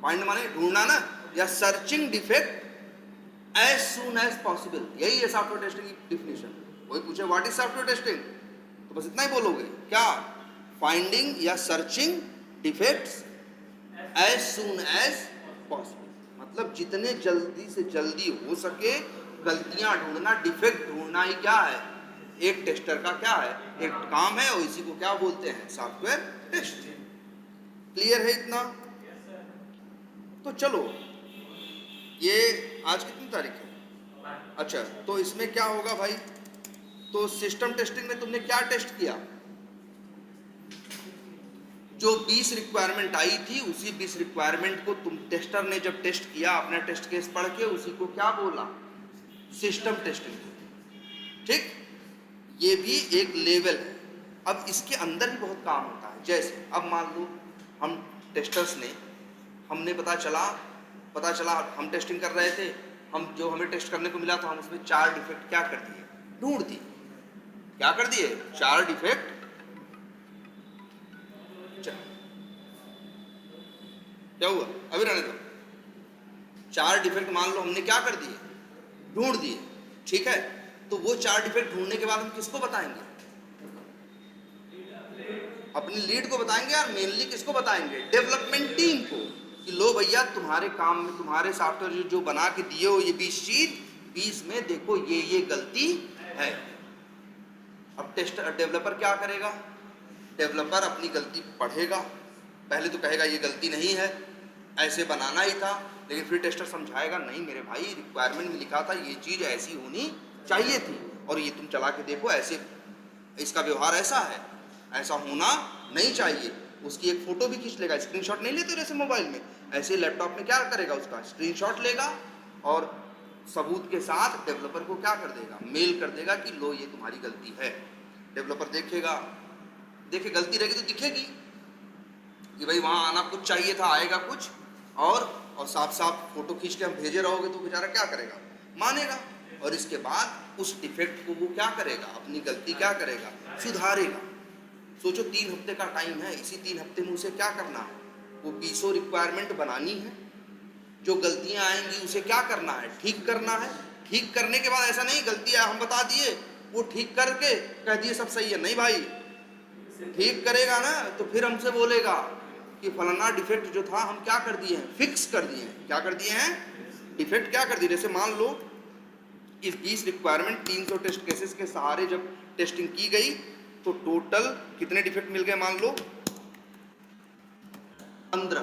फाइंड माने ढूंढना ना, या searching defect as soon as possible, यही है सॉफ्टवेयर टेस्टिंग की डिफिनीशन। कोई पूछे व्हाट इज सॉफ्टवेयर टेस्टिंग, तो बस इतना ही बोलोगे, क्या, फाइंडिंग या searching defects as soon as possible, मतलब जितने जल्दी से जल्दी हो सके गलतियां ढूंढना, डिफेक्ट ढूंढना ही क्या है, एक टेस्टर का क्या है, एक काम है। और इसी को क्या बोलते हैं, सॉफ्टवेयर टेस्ट। क्लियर है इतना? तो चलो, ये आज कितनी तारीख है, अच्छा, तो इसमें क्या होगा भाई, तो सिस्टम टेस्टिंग में तुमने क्या टेस्ट किया, जो 20 रिक्वायरमेंट आई थी, उसी 20 रिक्वायरमेंट को तुम टेस्टर ने जब टेस्ट किया, अपना टेस्ट केस पढ़ के, उसी को क्या बोला, सिस्टम टेस्टिंग। ठीक, ये भी एक लेवल है। अब इसके अंदर भी बहुत काम होता है। जैसे अब मान लो हम टेस्टर्स ने, हमने पता चला हम टेस्टिंग कर रहे थे, हम जो हमें टेस्ट करने को मिला था, हम उसमें 4 डिफेक्ट क्या कर दिए, ढूंढ दिए। क्या कर दिए, 4 डिफेक्ट। क्या हुआ, अभी रहने दो। 4 डिफेक्ट मान लो हमने क्या कर दिए, ढूंढ दिए। ठीक है, तो वो 4 डिफेक्ट ढूंढने के बाद हम किसको बताएंगे, अपनी लीड को बताएंगे, और मेनली किसको बताएंगे, डेवलपमेंट टीम को, कि लो भैया तुम्हारे काम में, तुम्हारे सॉफ्टवेयर जो बना के दिए हो ये 20 चीज, 20 में देखो ये गलती है। अब टेस्टर, डेवलपर क्या करेगा, डेवलपर अपनी गलती पढ़ेगा, पहले तो कहेगा ये गलती नहीं है, ऐसे बनाना ही था। लेकिन फिर टेस्टर समझाएगा, नहीं मेरे भाई, रिक्वायरमेंट में लिखा था ये चीज़ ऐसी होनी चाहिए थी, और ये तुम चला के देखो, ऐसे इसका व्यवहार ऐसा है, ऐसा होना नहीं चाहिए। उसकी एक फ़ोटो भी खींच लेगा, स्क्रीनशॉट नहीं लेते जैसे मोबाइल में, ऐसे लैपटॉप में क्या करेगा, उसका स्क्रीनशॉट लेगा और सबूत के साथ डेवलपर को क्या कर देगा, मेल कर देगा कि लो ये तुम्हारी गलती है। डेवलपर देखेगा, देखे गलती रहेगी तो दिखेगी कि भाई वहाँ आना कुछ चाहिए था, आएगा कुछ और साफ साफ फोटो खींच के हम भेजे रहोगे तो बेचारा क्या करेगा, मानेगा। और इसके बाद उस डिफेक्ट को वो क्या करेगा, अपनी गलती क्या करेगा, सुधारेगा। सोचो 3 हफ्ते का टाइम है, इसी 3 हफ्ते में उसे क्या करना है, वो 20 रिक्वायरमेंट बनानी है, जो गलतियां आएंगी उसे क्या करना है, ठीक करना है। ठीक करने के बाद ऐसा नहीं गलतियां हम बता दिए, वो ठीक करके कह दिए सब सही है, नहीं भाई, ठीक करेगा ना तो फिर हमसे बोलेगा कि फलाना डिफेक्ट जो था हम क्या कर दिए हैं, फिक्स कर दिए हैं। क्या कर दिए हैं, डिफेक्ट क्या कर दिए। जैसे मान लो इस 20 रिक्वायरमेंट 300 टेस्ट केसेस के सहारे जब टेस्टिंग की गई तो टोटल कितने डिफेक्ट मिल गए, मान लो 15।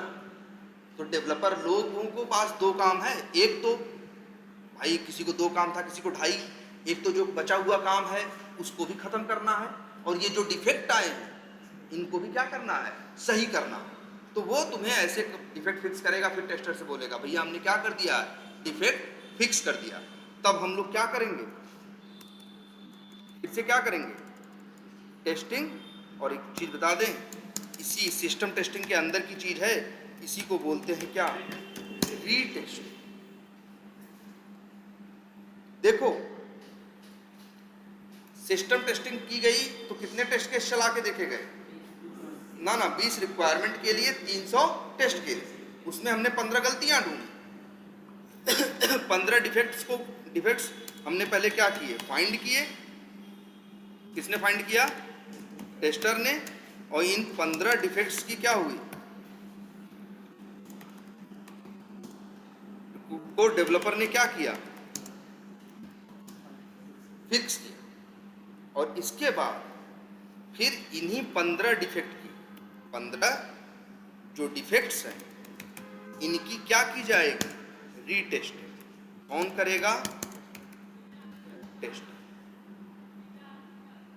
तो डेवलपर लोगों को पास 2 काम है, एक तो भाई किसी को 2 काम था, किसी को 2.5, एक तो जो बचा हुआ काम है उसको भी खत्म करना है, और ये जो डिफेक्ट आए हैं इनको भी क्या करना है, सही करना है। तो वो तुम्हें ऐसे डिफेक्ट फिक्स करेगा, फिर टेस्टर से बोलेगा भैया हमने क्या कर दिया, डिफेक्ट फिक्स कर दिया। तब हम लोग क्या करेंगे, इससे क्या करेंगे, टेस्टिंग। और एक चीज बता दें, इसी सिस्टम टेस्टिंग के अंदर की चीज है, इसी को बोलते हैं क्या, रीटेस्टिंग। देखो सिस्टम टेस्टिंग की गई तो कितने टेस्ट केस चला के देखे गए, ना 20 रिक्वायरमेंट के लिए 300 टेस्ट केस, उसमें हमने 15 गलतियां ढूंढी। 15 डिफेक्ट्स हमने पहले क्या किए, फाइंड किए। किसने फाइंड किया, टेस्टर ने। और इन 15 डिफेक्ट्स की क्या हुई, को डेवलपर ने क्या किया, फिक्स किया, और इसके बाद फिर इन्हीं 15 डिफेक्ट की, 15 जो डिफेक्ट्स हैं इनकी क्या की जाएगी, रीटेस्टिंग। कौन करेगा, टेस्ट।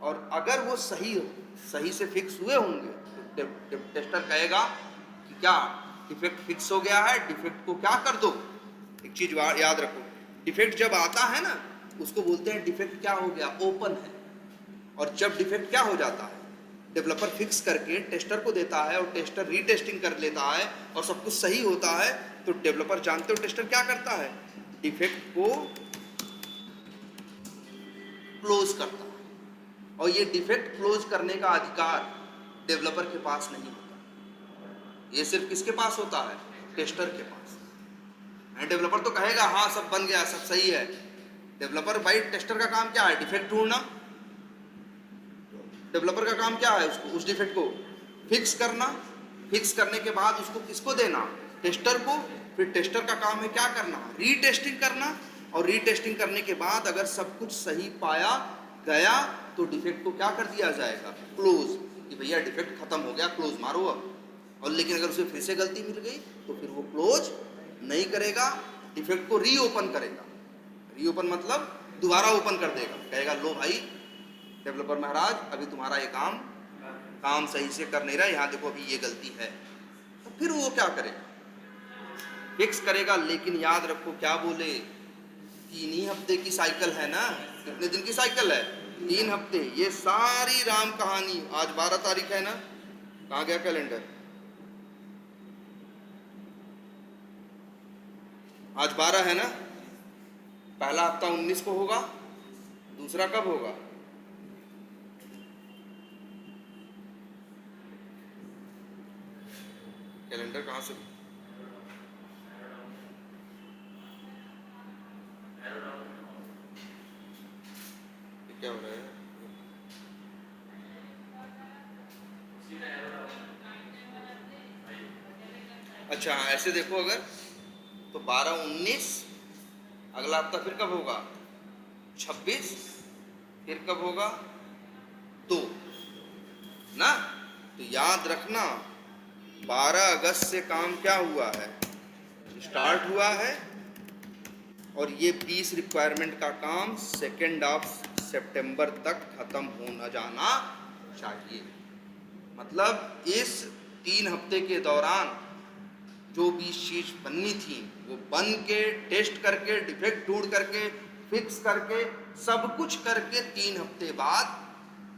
और अगर वो सही से फिक्स हुए होंगे तो टेस्टर कहेगा कि क्या डिफेक्ट फिक्स हो गया है, डिफेक्ट को क्या कर दो। एक चीज याद रखो, डिफेक्ट जब आता है ना उसको बोलते हैं डिफेक्ट क्या हो गया, ओपन है। और जब डिफेक्ट क्या हो जाता है, डेवलपर फिक्स करके टेस्टर को देता है और टेस्टर रीटेस्टिंग कर लेता है और सब कुछ सही होता है, तो डेवलपर जानते हो टेस्टर क्या करता है, डिफेक्ट को क्लोज करता है। और ये डिफेक्ट क्लोज करने का अधिकार डेवलपर के पास नहीं होता, ये सिर्फ किसके पास होता है, टेस्टर के पास। डेवलपर तो कहेगा हाँ सब बन गया, सब सही है। डेवलपर भाई, टेस्टर का काम क्या है, डिफेक्ट ढूंढना। डेवलपर का काम क्या है, उसको उस डिफेक्ट को फिक्स करना। फिक्स करने के बाद उसको किसको देना, टेस्टर को। फिर टेस्टर का काम है क्या करना, रीटेस्टिंग करना। और रीटेस्टिंग करने के बाद अगर सब कुछ सही पाया गया तो डिफेक्ट को क्या कर दिया जाएगा, क्लोज, कि भैया डिफेक्ट खत्म हो गया, क्लोज मारो अब। और लेकिन अगर उसे फिर से गलती मिल गई तो फिर वो क्लोज नहीं करेगा, डिफेक्ट को रीओपन करेगा। रीओपन मतलब दोबारा ओपन कर देगा, कहेगा लो भाई डेवलपर महाराज, अभी तुम्हारा ये काम सही से कर नहीं रहा, यहाँ देखो अभी ये गलती है। तो फिर वो क्या करेगा, फिक्स करेगा। लेकिन याद रखो क्या बोले, 3 ही हफ्ते की साइकिल है ना। कितने दिन की साइकिल है, 3 हफ्ते। ये सारी राम कहानी, आज 12 तारीख है ना, कहाँ गया कैलेंडर, आज 12 है ना। पहला हफ्ता 19 को होगा, दूसरा कब होगा, कैलेंडर कहाँ से, क्या हो रहा है। अच्छा ऐसे देखो, अगर तो 12-19, अगला हफ्ता फिर कब होगा, 26, फिर कब होगा 2 ना। तो याद रखना 12 अगस्त से काम क्या हुआ है, स्टार्ट हुआ है। और ये 20 रिक्वायरमेंट का काम 2 सितंबर तक खत्म होना जाना चाहिए। मतलब इस 3 हफ्ते के दौरान जो 20 चीज बननी थी वो बन के, टेस्ट करके, डिफेक्ट ढूंढ करके, फिक्स करके, सब कुछ करके 3 हफ्ते बाद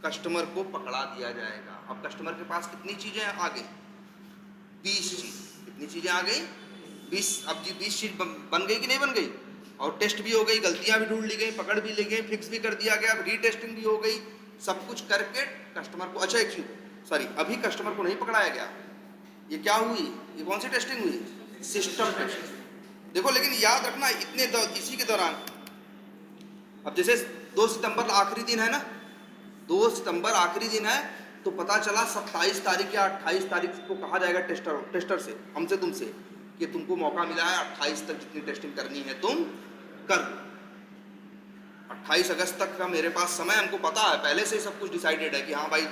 कस्टमर को पकड़ा दिया जाएगा। अब कस्टमर के पास कितनी चीजें आ गई, 20 चीज। कितनी चीजें आ गई, 20। अब जी 20 चीज बन गई कि नहीं बन गई, और टेस्ट भी हो गई, गलतियां भी ढूंढ ली गई, पकड़ भी ली गई, फिक्स भी कर दिया गया, रीटेस्टिंग भी हो गई, सब कुछ करके कस्टमर को, अच्छा सॉरी अभी कस्टमर को नहीं पकड़ाया गया। ये क्या हुई, ये कौन सी टेस्टिंग हुई, सिस्टम टेस्टिंग। देखो लेकिन याद रखना इसी के दौरान, अब जैसे 2 सितंबर आखिरी दिन है ना, 2 सितंबर आखिरी दिन है, तो पता चला 27 तारीख या 28 तारीख को कहा जाएगा टेस्टर से, हमसे तुमसे, कि तुमको मौका मिला है 28 तक जितनी टेस्टिंग करनी है तुम कर। 28 अगस्त तक का मेरे पास समय, हमको पता है पहले से सब कुछ डिसाइडेड है कि हाँ भाई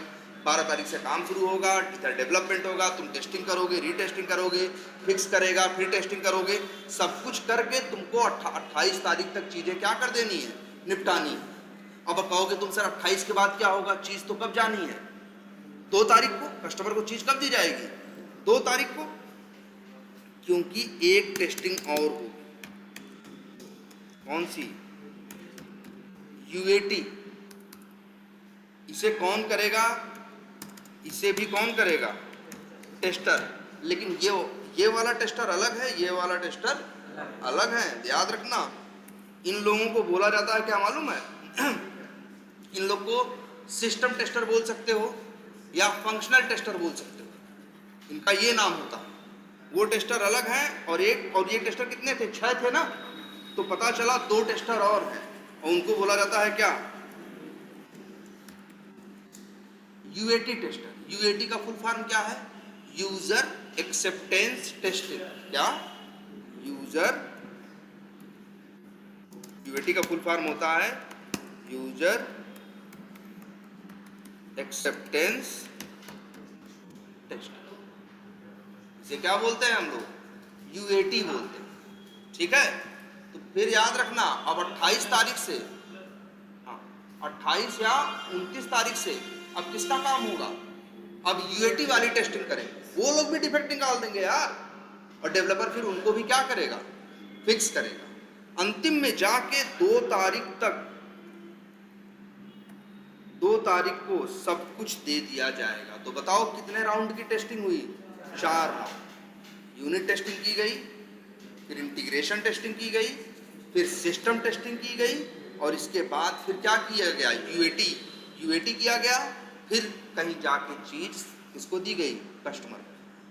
12 तारीख से काम शुरू होगा, इधर डेवलपमेंट होगा, तुम टेस्टिंग करोगे, रीटेस्टिंग करोगे, फिक्स करेगा, फिर टेस्टिंग करोगे, सब कुछ करके तुमको 28 तारीख तक चीज़ें क्या कर देनी है, निपटानी। अब कहोगे तुम सर 28 के बाद क्या होगा, चीज़ तो कब जानी है, 2 तारीख को। कस्टमर को चीज़ कब दी जाएगी, 2 तारीख को, क्योंकि एक टेस्टिंग और होगी। कौन सी, यूएटी। इसे कौन करेगा, इसे भी कौन करेगा, टेस्टर। लेकिन ये वाला टेस्टर अलग है, ये वाला टेस्टर अलग है, याद रखना। इन लोगों को बोला जाता है क्या मालूम है इन लोग को सिस्टम टेस्टर बोल सकते हो या फंक्शनल टेस्टर बोल सकते हो, इनका ये नाम होता है। वो टेस्टर अलग हैं, और ये टेस्टर कितने थे, 6 थे ना, तो पता चला 2 टेस्टर और हैं, और उनको बोला जाता है क्या, यूएटी टेस्टर। यूएटी का फुल फॉर्म क्या है, यूजर एक्सेप्टेंस टेस्टिंग। क्या, यूएटी का फुल फॉर्म होता है यूजर एक्सेप्टेंस टेस्ट, इसे क्या बोलते हैं हम लोग? यूएटी बोलते हैं। ठीक है, तो फिर याद रखना अब 28 तारीख से, हाँ 28 या 29 तारीख से अब किसका काम होगा? अब यूएटी वाली टेस्टिंग करेंगे। वो लोग भी डिफेक्ट निकाल देंगे यार, और डेवलपर फिर उनको भी क्या करेगा? फिक्स करेगा। अंतिम में जाके 2 तारीख को सब कुछ दे दिया जाएगा। तो बताओ कितने राउंड की टेस्टिंग हुई? 4 राउंड। यूनिट टेस्टिंग की गई, फिर इंटीग्रेशन टेस्टिंग की गई, फिर सिस्टम टेस्टिंग की गई, और इसके बाद फिर क्या किया गया? यूएटी किया गया। फिर कहीं जाके चीज किसको दी गई? कस्टमर।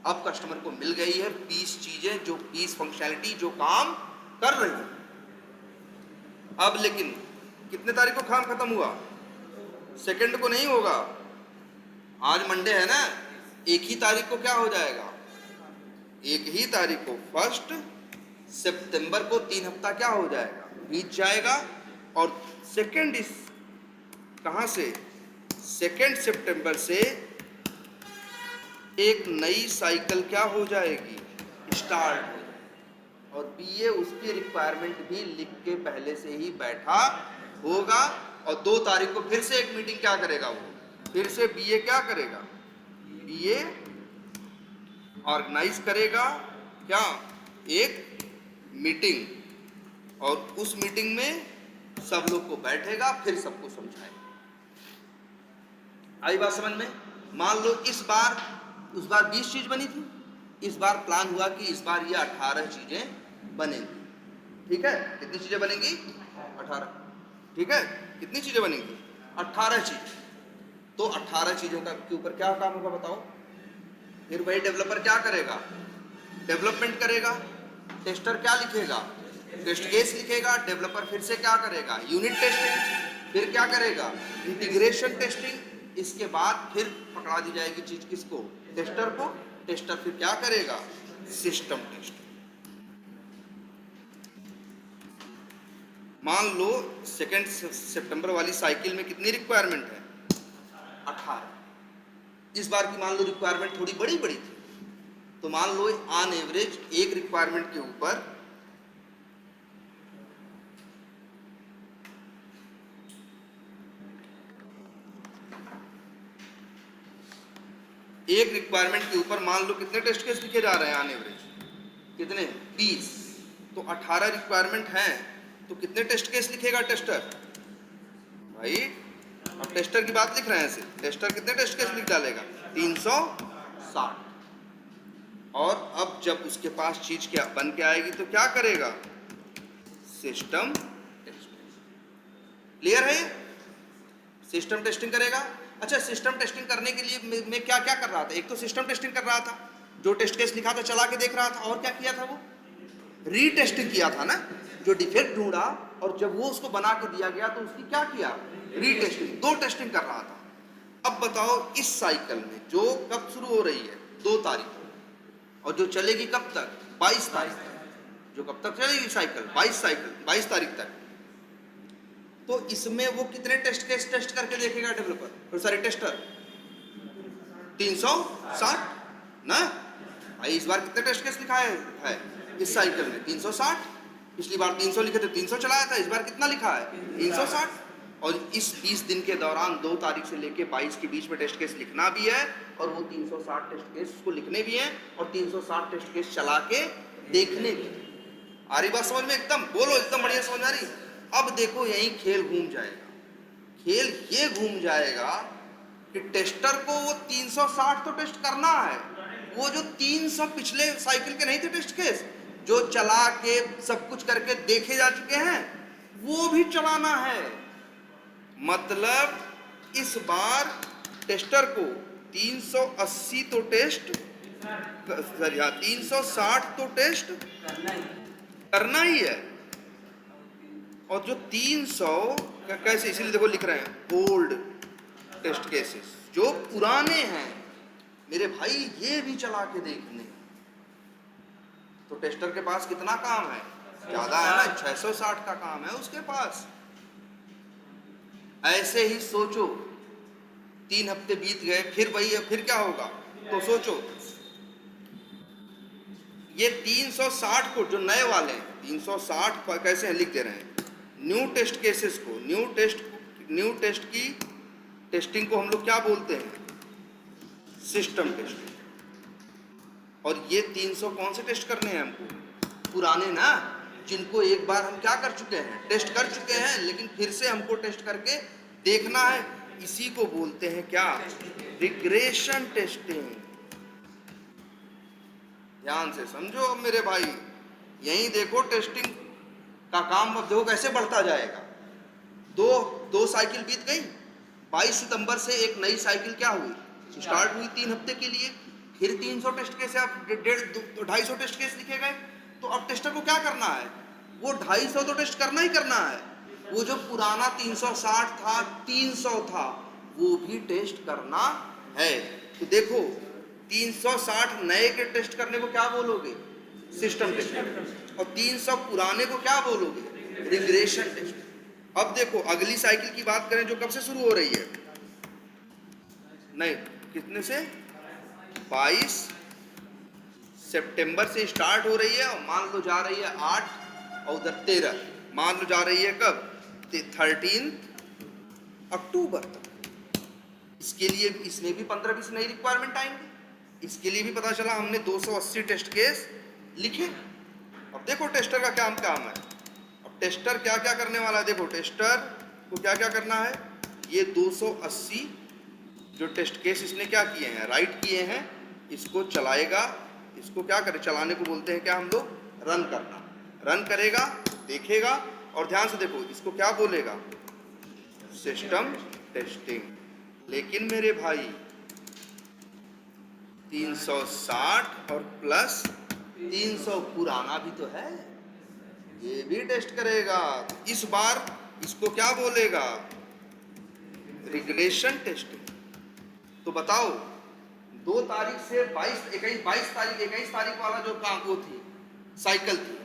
अब कस्टमर को मिल गई है 20 चीजें, जो 20 फंक्शनैलिटी जो काम कर रही है। अब लेकिन कितने तारीख को काम खत्म हुआ? 2 को नहीं होगा, आज मंडे है ना, 1 ही तारीख को क्या हो जाएगा? 1 ही तारीख को 1 सितंबर को 3 हफ्ता क्या हो जाएगा? बीत जाएगा। और सेकेंड इस कहां से? 2 सितंबर से एक नई साइकिल क्या हो जाएगी? स्टार्ट हो जाएगी। और बीए उसकी रिक्वायरमेंट भी लिख के पहले से ही बैठा होगा। और 2 तारीख को फिर से एक मीटिंग क्या करेगा? वो फिर से बीए क्या करेगा? बीए ऑर्गेनाइज करेगा क्या? एक मीटिंग, और उस मीटिंग में सब लोग को बैठेगा, फिर सबको समझाएगा। आई बात समझ में? मान लो उस बार 20 चीज बनी थी, इस बार प्लान हुआ कि इस बार ये 18 चीजें बनेंगी। ठीक है, कितनी चीजें बनेंगी? 18। ठीक है, कितनी चीजें बनेंगी? 18 चीज। तो 18 चीजों का के ऊपर क्या काम होगा बताओ? फिर वही डेवलपर क्या करेगा? डेवलपमेंट करेगा। टेस्टर क्या लिखेगा? टेस्ट केस लिखेगा। डेवलपर फिर से क्या करेगा? Unit testing. फिर क्या करेगा? Integration testing. इसके बाद फिर पकड़ा दी जाएगी चीज किसको? टेस्टर को। टेस्टर फिर क्या करेगा? System test. मान लो 2 सितंबर वाली साइकिल में कितनी रिक्वायरमेंट है? 18। इस बार की मान लो रिक्वायरमेंट थोड़ी बड़ी थी, तो मान लो ऑन एवरेज एक रिक्वायरमेंट के ऊपर मान लो कितने टेस्ट केस लिखे जा रहे हैं ऑन एवरेज? कितने? 20। तो 18 रिक्वायरमेंट हैं, तो कितने टेस्ट केस लिखेगा टेस्टर? भाई अब टेस्टर की बात लिख रहे हैं, सिर्फ टेस्टर कितने टेस्ट केस लिख डालेगा? 360। और अब जब उसके पास चीज क्या बन के आएगी तो क्या करेगा? System testing. क्लियर है? सिस्टम टेस्टिंग करेगा। अच्छा, सिस्टम टेस्टिंग करने के लिए मैं क्या क्या कर रहा था? एक तो सिस्टम टेस्टिंग कर रहा था, जो टेस्ट केस लिखा था चला के देख रहा था, और क्या किया था? वो रीटेस्टिंग किया था ना, जो डिफेक्ट ढूंढा और जब वो उसको बना के दिया गया तो उसकी क्या किया? रीटेस्टिंग। 2 टेस्टिंग कर रहा था। अब बताओ इस साइकिल में जो कब शुरू हो रही है? 2 तारीख को, और जो चलेगी कब तक? 22 तारीख तक। जो कब तक चलेगी साइकिल? 22 तारीख तक। तो इसमें वो कितने टेस्ट केस टेस्ट करके देखेगा डेवलपर? Sorry tester? 360 ना भाई। इस बार कितने टेस्ट केस लिखा है इस साइकिल में? 360। पिछली बार 300 लिखे थे, 300 चलाया था। इस बार कितना लिखा है? 360। और इस 20 दिन के दौरान 2 तारीख से लेके 22 के बीच में टेस्ट केस लिखना भी है, और वो 360 टेस्ट केस को लिखने भी हैं, और 360 टेस्ट केस चला के देखने भी। आ रही बात समझ में? एकदम बोलो, एकदम बढ़िया समझ आ रही? अब देखो यही खेल घूम जाएगा। खेल ये घूम जाएगा कि टेस्टर को वो 360 तो टेस्ट करना है, वो जो 300 पिछले साइकिल के नहीं थे टेस्ट केस, जो चला के सब कुछ करके देखे जा चुके हैं, वो भी चलाना है। मतलब इस बार टेस्टर को 380 तो टेस्ट, सॉरी हाँ 360 तो टेस्ट करना ही है। और जो 300 कैसे, इसीलिए देखो लिख रहे हैं ओल्ड टेस्ट केसेस, जो पुराने हैं मेरे भाई, ये भी चला के देखने। तो टेस्टर के पास कितना काम है? ज्यादा है ना, 660 का काम है उसके पास। ऐसे ही सोचो, 3 हफ्ते बीत गए, फिर वही है, फिर क्या होगा? तो सोचो, ये 360 को जो नए वाले हैं, 360 कैसे हैं लिख दे रहे हैं, न्यू टेस्ट केसेस को, न्यू टेस्ट की टेस्टिंग को हम लोग क्या बोलते हैं? System testing. और ये 300 कौन से टेस्ट करने हैं हमको? पुराने ना, जिनको एक बार हम क्या कर चुके हैं? टेस्ट कर चुके हैं, लेकिन फिर से हमको टेस्ट करके देखना है। इसी को बोलते हैं क्या? Regression testing. ध्यान से समझो अब मेरे भाई, यही देखो टेस्टिंग का काम अब देखो कैसे बढ़ता जाएगा। दो साइकिल बीत गई, 22 सितंबर से एक नई साइकिल क्या हुई? स्टार्ट हुई 3 हफ्ते के लिए। फिर 300 टेस्ट केस, अब 250 टेस्ट केस लिखे गए। तो अब टेस्टर को क्या करना है? वो 250 तो टेस्ट करना ही करना है। वो जो पुराना 360 था, 300 था, वो भी टेस्ट करना है। तो देखो, 360 नए के टेस्ट करने को क्या बोलोगे? System test. और 300 पुराने को क्या बोलोगे? Regression test. अब देखो अगली साइकिल की बात करें जो कब से शुरू हो रही है? नहीं, कितने से? 22 सितंबर से स्टार्ट हो रही है, और मान लो जा रही है 8 और उधर 13, मान लो जा रही है कब? 13 अक्टूबर तक। इसके लिए इसमें भी 15-20 नई रिक्वायरमेंट आएंगे। इसके लिए भी पता चला हमने 280 टेस्ट केस लिखे। अब देखो टेस्टर का क्या काम है। अब टेस्टर क्या क्या करने वाला है? देखो टेस्टर को क्या क्या करना है। ये 280 जो टेस्ट केस इसने क्या किए हैं? राइट किए हैं। इसको चलाएगा। इसको क्या करे? चलाने को बोलते हैं क्या हम लोग? रन करना। रन करेगा, देखेगा, और ध्यान से देखो इसको क्या बोलेगा? System testing. लेकिन मेरे भाई 360 और प्लस 300 पुराना भी तो है, ये भी टेस्ट करेगा। इस बार इसको क्या बोलेगा? Regression testing. तो बताओ, 2 तारीख से 22 तारीख वाला जो काम वो थी साइकिल थी,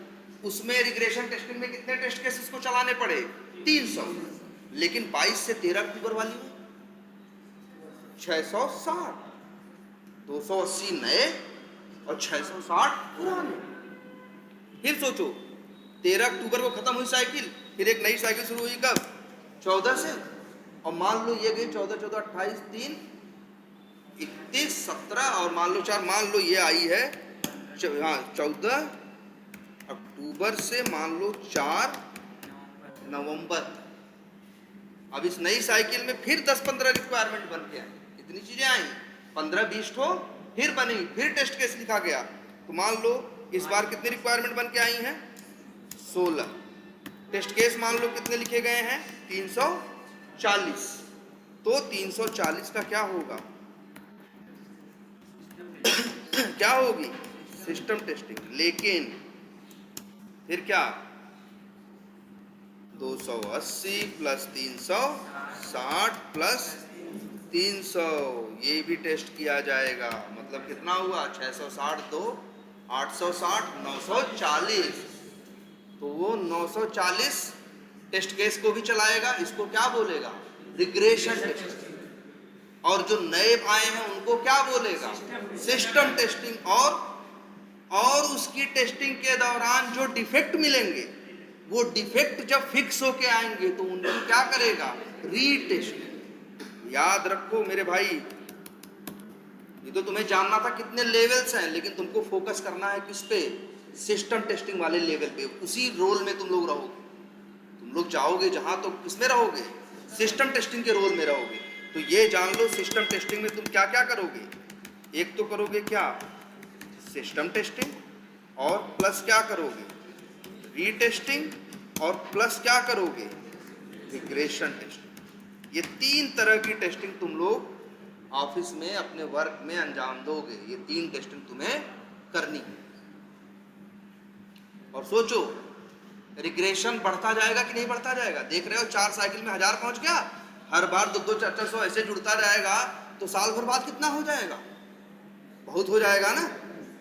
उसमें रिग्रेशन टेस्टिंग में कितने टेस्ट केसेस को चलाने पड़े? 300। लेकिन 22 से 13 अक्टूबर वाली में 660, 280 नए और 660 पुराने। फिर सोचो, 13 अक्टूबर को खत्म हुई साइकिल, फिर एक नई साइकिल शुरू हुई कब? 14 से। और मान लो ये गई 14, 28, 3, 31, 17 और मान लो 4, मान लो ये आई है 14 अक्टूबर से मान लो 4 नवंबर। अब इस नई साइकिल में फिर 10-15 रिक्वायरमेंट बन के आई, इतनी चीजें आई, 15-20 ठो फिर बनी, फिर टेस्ट केस लिखा गया। तो मान लो इस बार कितनी रिक्वायरमेंट बन के आई हैं? 16। टेस्ट केस मान लो कितने लिखे गए हैं? 340। तो 340 का क्या होगा? क्या होगी? System testing. लेकिन फिर क्या? 280 प्लस 360 प्लस 300 ये भी टेस्ट किया जाएगा। मतलब कितना हुआ? 660 2 860 940। तो वो 940 टेस्ट केस को भी चलाएगा। इसको क्या बोलेगा? Regression testing. और जो नए आए हैं उनको क्या बोलेगा? System testing. और उसकी टेस्टिंग के दौरान जो डिफेक्ट मिलेंगे, वो डिफेक्ट जब फिक्स होके आएंगे तो उनको क्या करेगा? रीटेस्टिंग। याद रखो मेरे भाई, ये तो तुम्हें जानना था कितने लेवल्स हैं, लेकिन तुमको फोकस करना है किस पे? सिस्टम टेस्टिंग वाले लेवल पे। उसी रोल में तुम लोग रहोगे। तुम लोग जाओगे जहां तो किसमें रहोगे? सिस्टम टेस्टिंग के रोल में रहोगे। तो ये जान लो, सिस्टम टेस्टिंग में तुम क्या क्या करोगे? एक तो करोगे क्या? सिस्टम टेस्टिंग, और प्लस क्या करोगे? रीटेस्टिंग, और प्लस क्या करोगे? Regression testing. ये 3 तरह की टेस्टिंग तुम लोग ऑफिस में अपने वर्क में अंजाम दोगे। ये 3 टेस्टिंग तुम्हें करनी है। और सोचो, रिग्रेशन बढ़ता जाएगा कि नहीं बढ़ता जाएगा? देख रहे हो 4 साइकिल में 1000 पहुंच गया। हर बार 200, 400 ऐसे जुड़ता जाएगा तो साल भर बाद कितना हो जाएगा? बहुत हो जाएगा ना।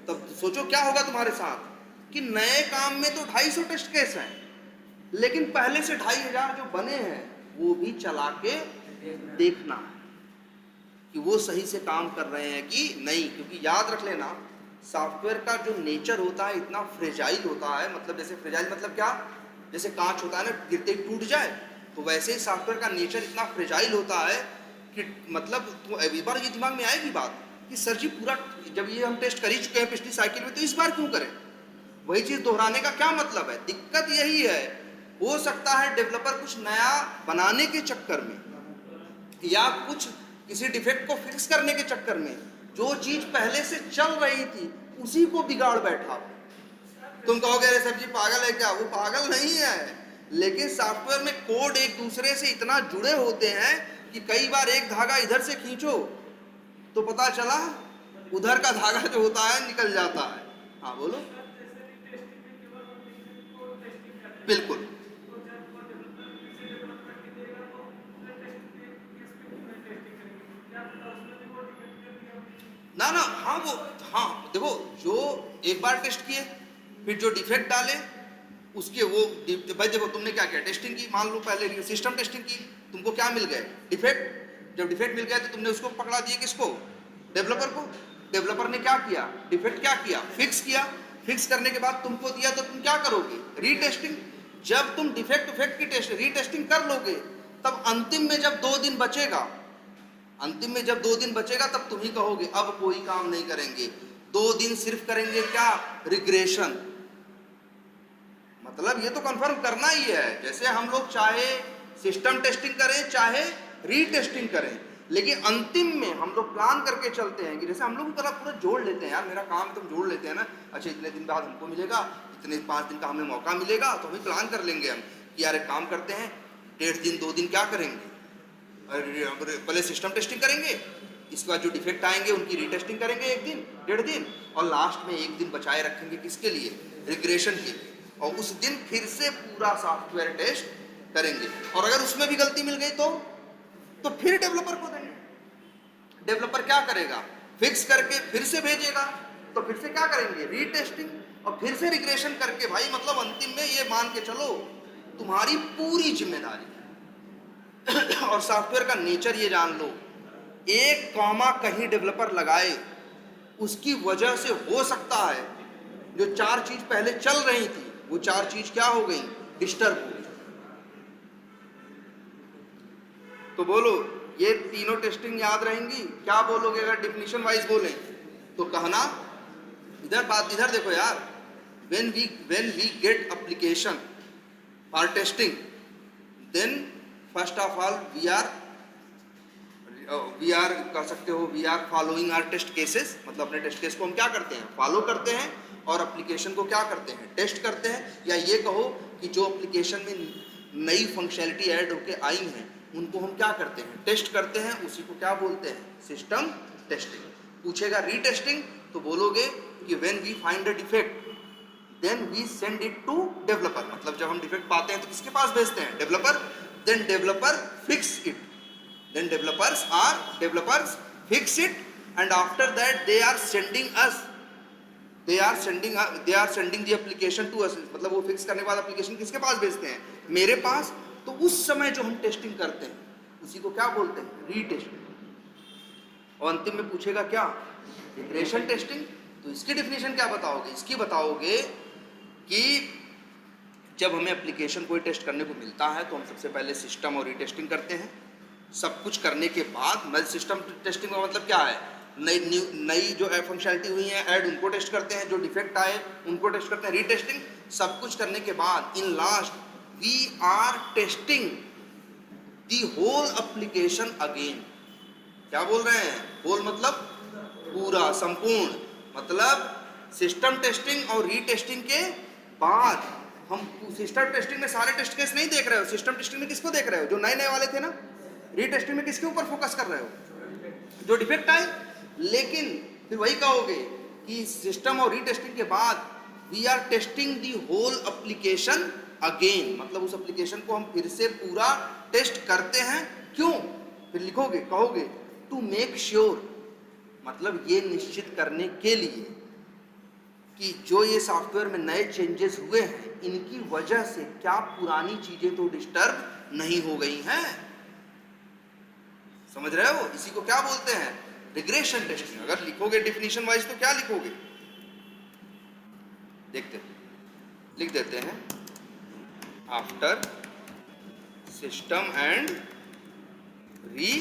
तब सोचो क्या होगा तुम्हारे साथ कि नए काम में तो 250 टेस्ट केस हैं, लेकिन पहले से 2500 जो बने हैं वो भी चला के देखना है कि वो सही से काम कर रहे हैं कि नहीं। क्योंकि याद रख लेना, सॉफ्टवेयर का जो नेचर होता है इतना फ्रेजाइल होता है, मतलब जैसे फ्रेजाइल मतलब क्या, जैसे कांच होता है ना, गिरते ही टूट जाए, तो वैसे ही सॉफ्टवेयर का नेचर इतना फ्रेजाइल होता है कि मतलब तो एक बार ये दिमाग में आएगी बात कि सर जी पूरा जब ये हम टेस्ट कर ही चुके हैं पिछली साइकिल में, तो इस बार क्यों करें? वही चीज़ दोहराने का क्या मतलब है? दिक्कत यही है, हो सकता है डेवलपर कुछ नया बनाने के चक्कर में या कुछ किसी डिफेक्ट को फिक्स करने के चक्कर में जो चीज पहले से चल रही थी उसी को बिगाड़ बैठा। तुम कहोगे अरे सर जी पागल है क्या? वो पागल नहीं है, लेकिन सॉफ्टवेयर में कोड एक दूसरे से इतना जुड़े होते हैं कि कई बार एक धागा इधर से खींचो तो पता चला उधर का धागा जो होता है निकल जाता है। हाँ बोलो। बिल्कुल ना ना, हाँ वो, हाँ देखो, जो एक बार टेस्ट किए फिर जो डिफेक्ट डाले उसके वो भाई देखो तुमने क्या किया, टेस्टिंग की, मान लो पहले सिस्टम टेस्टिंग की, तुमको क्या मिल गए? डिफेक्ट। जब डिफेक्ट मिल गया तो तुमने उसको पकड़ा दिए किसको? डेवलपर को। डेवलपर ने क्या किया? डिफेक्ट क्या किया? फिक्स किया। फिक्स करने के बाद तुमको दिया तो तुम क्या करोगे? रीटेस्टिंग। जब तुम डिफेक्ट की टेस्ट रीटेस्टिंग कर लोगे तब अंतिम में जब 2 दिन बचेगा, अंतिम में जब 2 दिन बचेगा तब तुम ही कहोगे अब कोई काम नहीं करेंगे। 2 दिन सिर्फ करेंगे क्या? रिग्रेशन। मतलब ये तो कंफर्म करना ही है, जैसे हम लोग चाहे सिस्टम टेस्टिंग करें चाहे रीटेस्टिंग करें, लेकिन अंतिम में हम लोग प्लान करके चलते हैं कि जैसे हम लोग पूरा जोड़ लेते हैं, यार मेरा काम तुम जोड़ लेते हैं ना, अच्छा इतने दिन बाद हमको मिलेगा, इतने 5 दिन का हमें मौका मिलेगा, तो हमें प्लान कर लेंगे हम कि यार एक काम करते हैं 1.5 दिन 2 दिन क्या करेंगे, पहले सिस्टम टेस्टिंग करेंगे, इसके बाद जो डिफेक्ट आएंगे उनकी रीटेस्टिंग करेंगे 1 दिन 1.5 दिन, और लास्ट में 1 दिन बचाए रखेंगे किसके लिए? रिग्रेशन के लिए। और उस दिन फिर से पूरा सॉफ्टवेयर टेस्ट करेंगे, और अगर उसमें भी गलती मिल गई तो फिर डेवलपर को देंगे। डेवलपर क्या करेगा? फिक्स करके फिर से भेजेगा, तो फिर से क्या करेंगे? रीटेस्टिंग, और फिर से रिग्रेशन करके। भाई मतलब अंतिम में ये मान के चलो तुम्हारी पूरी जिम्मेदारी और सॉफ्टवेयर का नेचर ये जान लो, एक कॉमा कहीं डेवलपर लगाए उसकी वजह से हो सकता है जो 4 चीज पहले चल रही थी वो 4 चीज क्या हो गई? डिस्टर्ब हो गई। तो बोलो ये तीनों टेस्टिंग याद रहेंगी? क्या बोलोगे अगर डिफिनीशन वाइज बोलें तो? कहना इधर बात, इधर देखो यार, when we get application for testing, then first of all we are कर सकते हो we are following our test cases, मतलब अपने टेस्ट केस को हम क्या करते हैं? फॉलो करते हैं, और एप्लीकेशन को क्या करते हैं? टेस्ट करते हैं। या ये कहो कि जो एप्लीकेशन में नई फंक्शनैलिटी ऐड होके आई हैं उनको हम क्या करते हैं? टेस्ट करते हैं। उसी को क्या बोलते हैं? System testing. पूछेगा रीटेस्टिंग तो बोलोगे कि when we find a defect then we send it to developer, मतलब जब हम डिफेक्ट पाते हैं तो किसके पास भेजते हैं? Developer. Then developer fix it, then developers fix it, and after that they are sending the application to us, मतलब वो फिक्स करने के बाद एप्लीकेशन किसके पास भेजते हैं? मेरे पास। तो उस समय जो हम टेस्टिंग करते हैं उसी को क्या बोलते हैं? रीटेस्टिंग। और अंतिम में पूछेगा क्या? Regression testing. तो इसकी डिफिनेशन क्या बताओगे? इसकी बताओगे कि जब हमें एप्लीकेशन कोई टेस्ट करने को मिलता है तो हम सबसे पहले सिस्टम और रीटेस्टिंग करते हैं। सब कुछ करने के बाद सिस्टम टेस्टिंग का मतलब क्या है? नई जो फंक्शनैलिटी हुई है ऐड उनको टेस्ट करते हैं, जो डिफेक्ट आए उनको टेस्ट करते हैं। रीटेस्टिंग। सब कुछ करने के बाद in last we are testing the whole application again. क्या बोल रहे हैं? होल मतलब पूरा, संपूर्ण। मतलब सिस्टम टेस्टिंग और रीटेस्टिंग के बाद हम सिस्टम टेस्टिंग में सारे टेस्ट केस नहीं देख रहे हो, सिस्टम टेस्टिंग में किसको देख रहे हो? जो नए नए वाले थे ना। रीटेस्टिंग में किसके ऊपर फोकस कर रहे हो? जो डिफेक्ट आए। लेकिन फिर वही कहोगे कि सिस्टम और रीटेस्टिंग के बाद we are testing the whole application again, मतलब उस एप्लीकेशन को हम फिर से पूरा टेस्ट करते हैं। क्यों? फिर लिखोगे, कहोगे टू मेक श्योर, मतलब ये निश्चित करने के लिए कि जो ये सॉफ्टवेयर में नए चेंजेस हुए हैं इनकी वजह से क्या पुरानी चीजें तो डिस्टर्ब नहीं हो गई हैं। समझ रहे हो? इसी को क्या बोलते हैं? Regression testing. अगर लिखोगे डेफिनेशन वाइज तो क्या लिखोगे? देखते लिख देते हैं, after system and re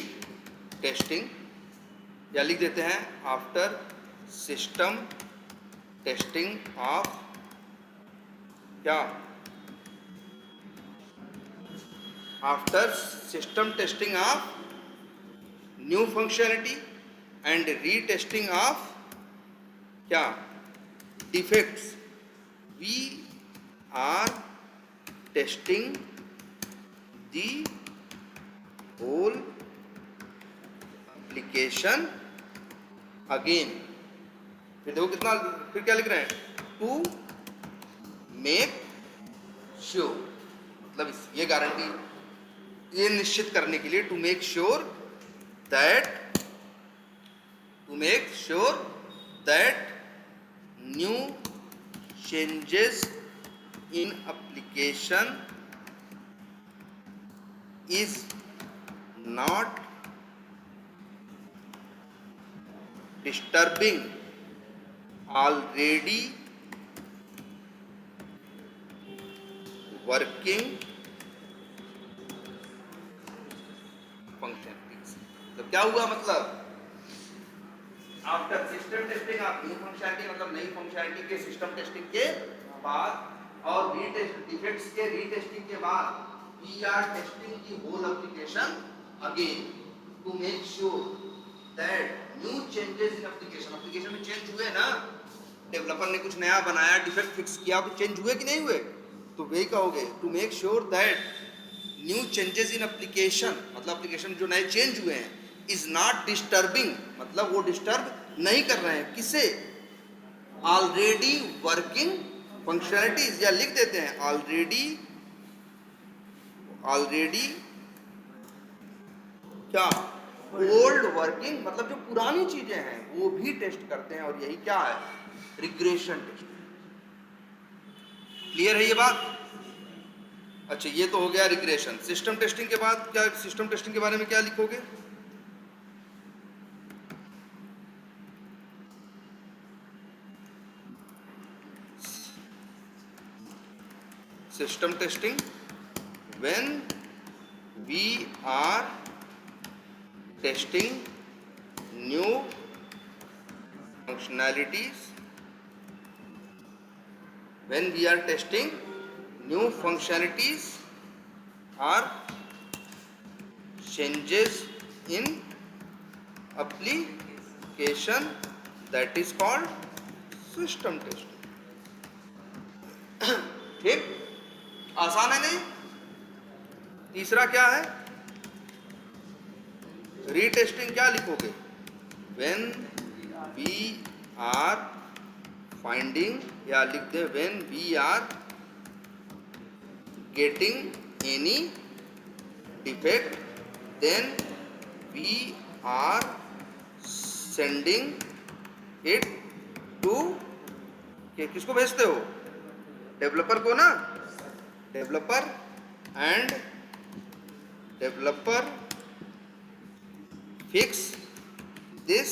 testing, या लिख देते हैं आफ्टर सिस्टम टेस्टिंग ऑफ क्या, after system testing of new functionality and retesting of क्या, defects, we are testing the whole application again. फिर देखो कितना, फिर क्या लिख रहे हैं, टू मेक श्योर, मतलब ये गारंटी, ये निश्चित करने के लिए, to make sure that new changes in application is not disturbing already working functionalities। तो क्या हुआ, मतलब after system testing of new functionality, मतलब नई फंक्शनलिटी के सिस्टम टेस्टिंग के बाद और रीटेस्ट डिफेक्ट्स के रीटेस्टिंग के बाद, we are testing the whole application again to make sure that new changes in application, application में चेंज हुए ना, डेवलपर ने कुछ नया बनाया, डिफेक्ट फिक्स किया, तो चेंज हुए कि नहीं हुए? तो वही कहोगे, to make sure that new changes in application, मतलब एप्लीकेशन जो नए चेंज हुए हैं, इज नॉट डिस्टर्बिंग, मतलब वो डिस्टर्ब नहीं कर रहे हैं, किसे, ऑलरेडी वर्किंग फंक्शनलिटीज, या लिख देते हैं ऑलरेडी क्या, ओल्ड वर्किंग, मतलब जो पुरानी चीजें हैं वो भी टेस्ट करते हैं, और यही क्या है, रिग्रेशन टेस्ट। क्लियर है ये बात? अच्छा, ये तो हो गया रिग्रेशन। सिस्टम टेस्टिंग के बाद क्या, सिस्टम टेस्टिंग के बारे में क्या लिखोगे? System testing when we are testing new functionalities, when we are testing new functionalities or changes in application, that is called system testing। ठीक, आसान है नहीं? तीसरा क्या है, रीटेस्टिंग। क्या लिखोगे, व्हेन वी आर फाइंडिंग, या लिख दे when we are getting any defect, then we are sending it to, किसको भेजते हो, डेवलपर को ना, developer, and developer fix this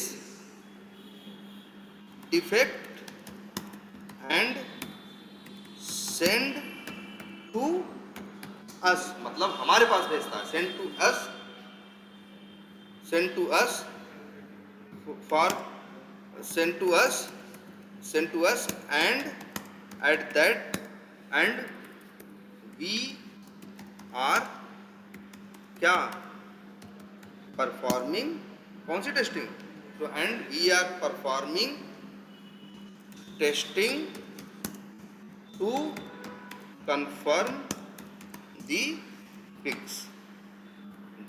defect and send to us, मतलब हमारे पास भेजता है, send to us for send to us and at that, and we are क्या, परफॉर्मिंग, कौन सी टेस्टिंग, तो and we are performing testing to confirm the fix,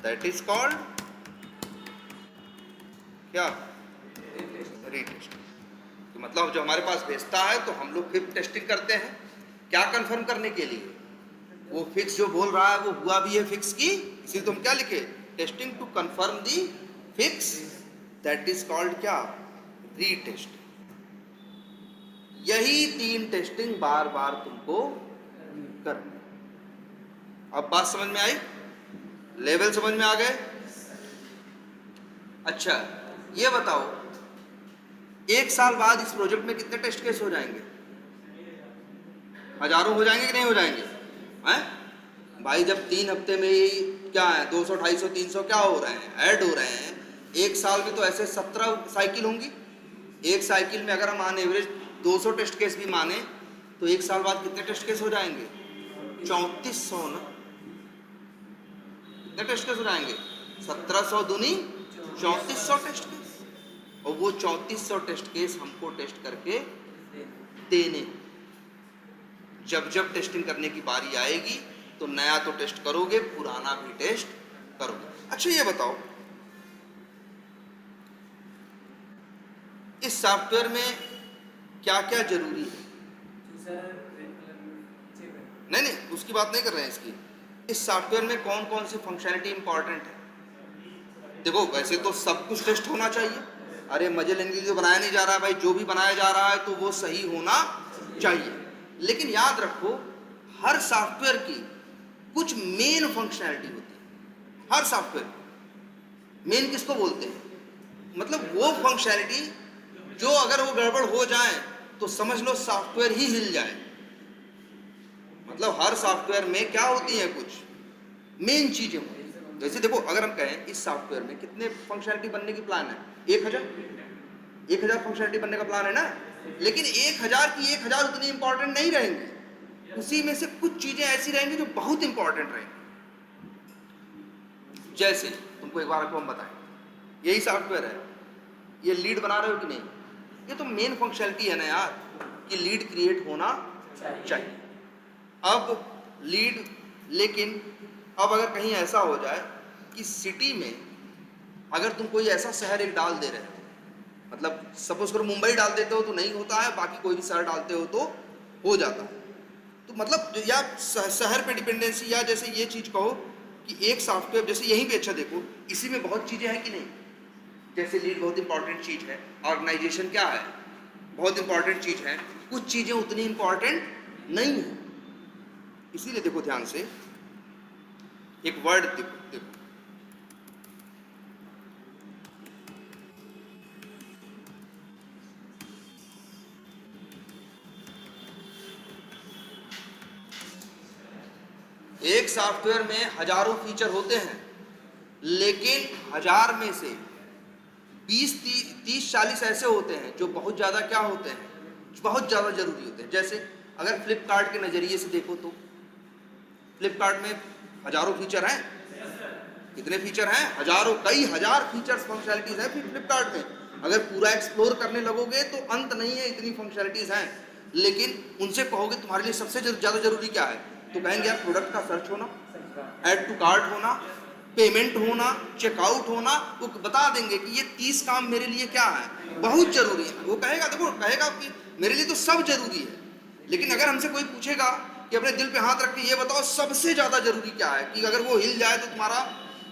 that is called क्या, retesting. तो मतलब जो हमारे पास भेजता है तो हम लोग फिर टेस्टिंग करते हैं, क्या कंफर्म करने के लिए, वो फिक्स जो बोल रहा है वो हुआ भी है फिक्स की, इसी तो हम क्या लिखे, testing to confirm the fix, that is called क्या, रीटेस्टिंग। यही 3 टेस्टिंग बार बार तुमको करनी। अब बात समझ में आई? लेवल समझ में आ गए? अच्छा ये बताओ, एक साल बाद इस प्रोजेक्ट में कितने टेस्ट केस हो जाएंगे? हजारों हो जाएंगे कि नहीं हो जाएंगे? हैं भाई, जब 3 हफ्ते में ही क्या है 200 250 300 क्या हो रहे हैं, ऐड हो रहे हैं। एक साल में तो ऐसे 17 साइकिल होंगी। एक साइकिल में अगर हम ऑन एवरेज 200 टेस्ट केस भी माने तो एक साल बाद कितने टेस्ट केस हो जाएंगे? 3400 ना। कितने टेस्ट केस हो जाएंगे? 1700 दूनी 3400 टेस्ट केस। और वो 3400 टेस्ट केस हमको टेस्ट करके देने। जब जब टेस्टिंग करने की बारी आएगी तो नया तो टेस्ट करोगे, पुराना भी टेस्ट करोगे। अच्छा ये बताओ, इस सॉफ्टवेयर में क्या क्या जरूरी है? नहीं नहीं, उसकी बात नहीं कर रहे हैं इसकी। इस सॉफ्टवेयर में कौन कौन सी फंक्शनलिटी इंपॉर्टेंट है? देखो वैसे तो सब कुछ टेस्ट होना चाहिए। अरे मजे लेने के लिए तो बनाया नहीं जा रहा है भाई, जो भी बनाया जा रहा है तो वो सही होना चाहिए। लेकिन याद रखो, हर सॉफ्टवेयर की कुछ मेन फंक्शनैलिटी होती है। हर सॉफ्टवेयर मेन किसको बोलते हैं? मतलब वो फंक्शनैलिटी जो अगर वो गड़बड़ हो जाए तो समझ लो सॉफ्टवेयर ही हिल जाए। मतलब हर सॉफ्टवेयर में क्या होती है, कुछ मेन चीजें होती हैं। जैसे देखो, अगर हम कहें इस सॉफ्टवेयर में कितने फंक्शनैलिटी बनने की प्लान है? 1000 फंक्शनैलिटी बनने का प्लान है ना। लेकिन 1000 की 1000 उतनी इंपॉर्टेंट नहीं रहेंगी। उसी में से कुछ चीजें ऐसी रहेंगी जो बहुत इंपॉर्टेंट रहेंगी। जैसे तुमको एक बार को हम बताएं, यही सॉफ्टवेयर है, ये लीड बना रहे हो कि नहीं? ये तो मेन फंक्शनैलिटी है ना यार, कि लीड क्रिएट होना चाहिए। अब लीड, लेकिन अब अगर कहीं ऐसा हो जाए कि सिटी में अगर तुम कोई ऐसा शहर एक डाल दे रहे हो, मतलब सपोज करो मुंबई डाल देते हो तो नहीं होता है, बाकी कोई भी शहर डालते हो तो हो जाता है। तो मतलब या शहर पे डिपेंडेंसी, या जैसे ये चीज़ कहो कि एक सॉफ्टवेयर जैसे यहीं पे, अच्छा देखो इसी में बहुत चीज़ें हैं कि नहीं। जैसे लीड बहुत इंपॉर्टेंट चीज़ है, ऑर्गेनाइजेशन क्या है, बहुत इंपॉर्टेंट चीज़ है। कुछ चीज़ें उतनी इंपॉर्टेंट नहीं है। इसीलिए देखो ध्यान से, एक वर्ड देखो, एक सॉफ्टवेयर में हजारों फीचर होते हैं, लेकिन 1000 में से 20-30-40 ऐसे होते हैं जो बहुत ज़्यादा क्या होते हैं, बहुत ज़्यादा जरूरी होते हैं। जैसे अगर फ्लिपकार्ट के नज़रिए से देखो तो फ्लिपकार्ट में हजारों फीचर हैं। कितने फीचर हैं? हजारों, कई हजार फीचर्स फंक्शनैलिटीज हैं फ्लिपकार्ट में। अगर पूरा एक्सप्लोर करने लगोगे तो अंत नहीं है, इतनी फंक्शनैलिटीज हैं। लेकिन उनसे कहोगे तुम्हारे लिए सबसे ज़्यादा जरूरी क्या है, तो कहेंगे यार प्रोडक्ट का सर्च होना, ऐड टू कार्ट होना, पेमेंट होना, चेकआउट होना। वो बता देंगे कि ये 30 काम मेरे लिए क्या है, बहुत जरूरी है। वो कहेगा, देखो कहेगा कि मेरे लिए तो सब जरूरी है। लेकिन अगर हमसे कोई पूछेगा कि अपने दिल पे हाथ रख के ये बताओ सबसे ज्यादा जरूरी क्या है, कि अगर वो हिल जाए तो तुम्हारा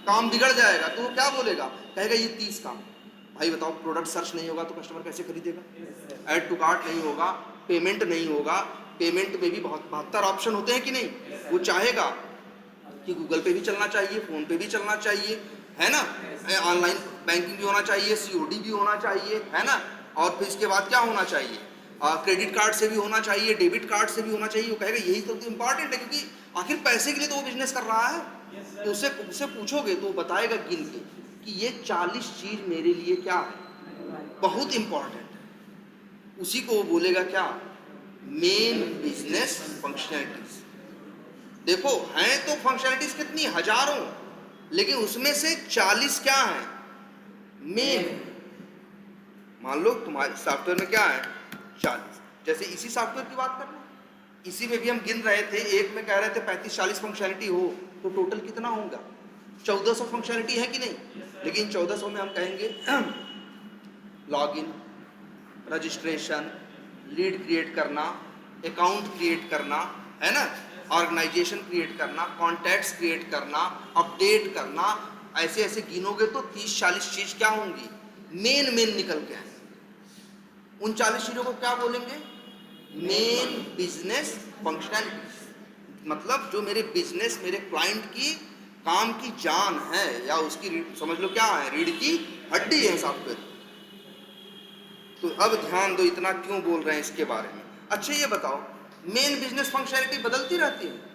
काम बिगड़ जाएगा, तो वो क्या बोलेगा? कहेगा ये 30 काम। भाई बताओ, प्रोडक्ट सर्च नहीं होगा तो कस्टमर कैसे खरीदेगा? ऐड टू कार्ट नहीं होगा, पेमेंट नहीं होगा। पेमेंट में भी बहुत 72 ऑप्शन होते हैं कि नहीं। वो चाहेगा कि गूगल पे भी चलना चाहिए, फोन पे भी चलना चाहिए, है ना, ऑनलाइन बैंकिंग भी होना चाहिए, सीओडी भी होना चाहिए, है ना, और फिर इसके बाद क्या होना चाहिए, क्रेडिट कार्ड से भी होना चाहिए, डेबिट कार्ड से भी होना चाहिए। वो कहेगा यही तो इंपॉर्टेंट है, क्योंकि आखिर पैसे के लिए तो वो बिजनेस कर रहा है। तो उससे पूछोगे तो वो बताएगा गिन के कि ये 40 चीज मेरे लिए क्या है, बहुत इंपॉर्टेंट है। उसी को वो बोलेगा क्या, मेन बिजनेस फंक्शनैलिटीज। देखो हैं तो फंक्शनैलिटीज कितनी, हजारों, लेकिन उसमें से 40 क्या है, मेन। मान लो तुम्हारे सॉफ्टवेयर में क्या है, 40। जैसे इसी सॉफ्टवेयर की बात करना, इसी में भी हम गिन रहे थे, एक में कह रहे थे 35-40 फंक्शनैलिटी हो, तो टोटल कितना होगा, 1400 फंक्शनैलिटी है कि नहीं। लेकिन 1400 में हम कहेंगे लॉगिन, रजिस्ट्रेशन, लीड क्रिएट करना, अकाउंट क्रिएट करना, है ना, ऑर्गेनाइजेशन क्रिएट करना, कॉन्टैक्ट्स क्रिएट करना, अपडेट करना, ऐसे ऐसे गिनोगे तो 30-40 चीज क्या होंगी, मेन निकल के आएंगे। उन 40 चीजों को क्या बोलेंगे, मेन बिजनेस फंक्शनैलिटीज। मतलब जो मेरे बिजनेस, मेरे क्लाइंट की काम की जान है, या उसकी समझ लो क्या है, रीढ़ की हड्डी है सॉफ्टवेयर। तो अब ध्यान दो, इतना क्यों बोल रहे हैं इसके बारे में। अच्छा ये बताओ, मेन बिजनेस फंक्शनैलिटी बदलती रहती है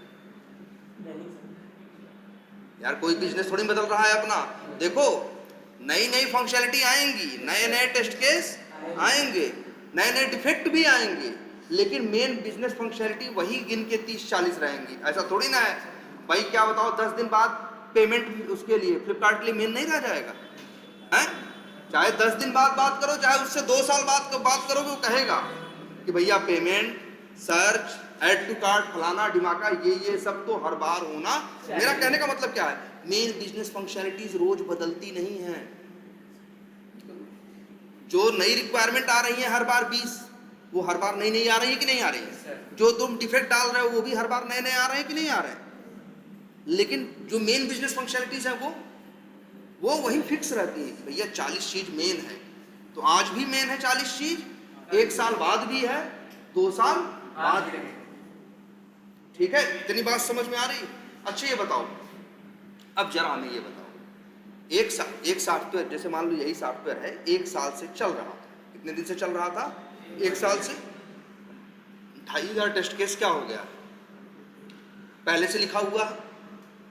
यार, कोई बिजनेस थोड़ी बदल रहा है अपना। देखो नई नई फंक्शनैलिटी आएंगी, नए नए टेस्ट केस आएंगे, नए नए डिफेक्ट भी आएंगे, लेकिन मेन बिजनेस फंक्शनैलिटी वही गिन के 30-40 रहेंगी। ऐसा थोड़ी ना है भाई, क्या बताओ 10 दिन बाद पेमेंट उसके लिए फ्लिपकार्ट के लिए मेन नहीं रह जाएगा है? चाहे 10 दिन बाद बात करो, चाहे उससे 2 साल बाद बात करोगे, वो कहेगा कि भैया payment, search, add to cart, फलाना डिमाका, ये सब तो हर बार होना। मेरा कहने का मतलब क्या है, मेन बिजनेस फंक्शनैलिटीज रोज बदलती नहीं है। जो नई रिक्वायरमेंट आ रही है हर बार 20, वो हर बार नई नई आ रही है कि नहीं आ रही है? जो तुम डिफेक्ट डाल रहे हो वो भी हर बार नए नए आ रहे हैं कि नहीं आ रहे हैं? लेकिन जो मेन बिजनेस फंक्शनैलिटीज है वो वही फिक्स रहती है। भैया 40 चीज मेन है, तो आज भी मेन है 40 चीज, 1 साल बाद भी है, 2 साल बाद भी है। ठीक है, इतनी बात समझ में आ रही? अच्छा ये बताओ, अब जरा हमें ये बताओ, एक सॉफ्टवेयर, जैसे मान लो यही सॉफ्टवेयर है, 1 साल से चल रहा था। कितने दिन से चल रहा था? 1 साल से। 2500 टेस्ट केस क्या हो गया? पहले से लिखा हुआ।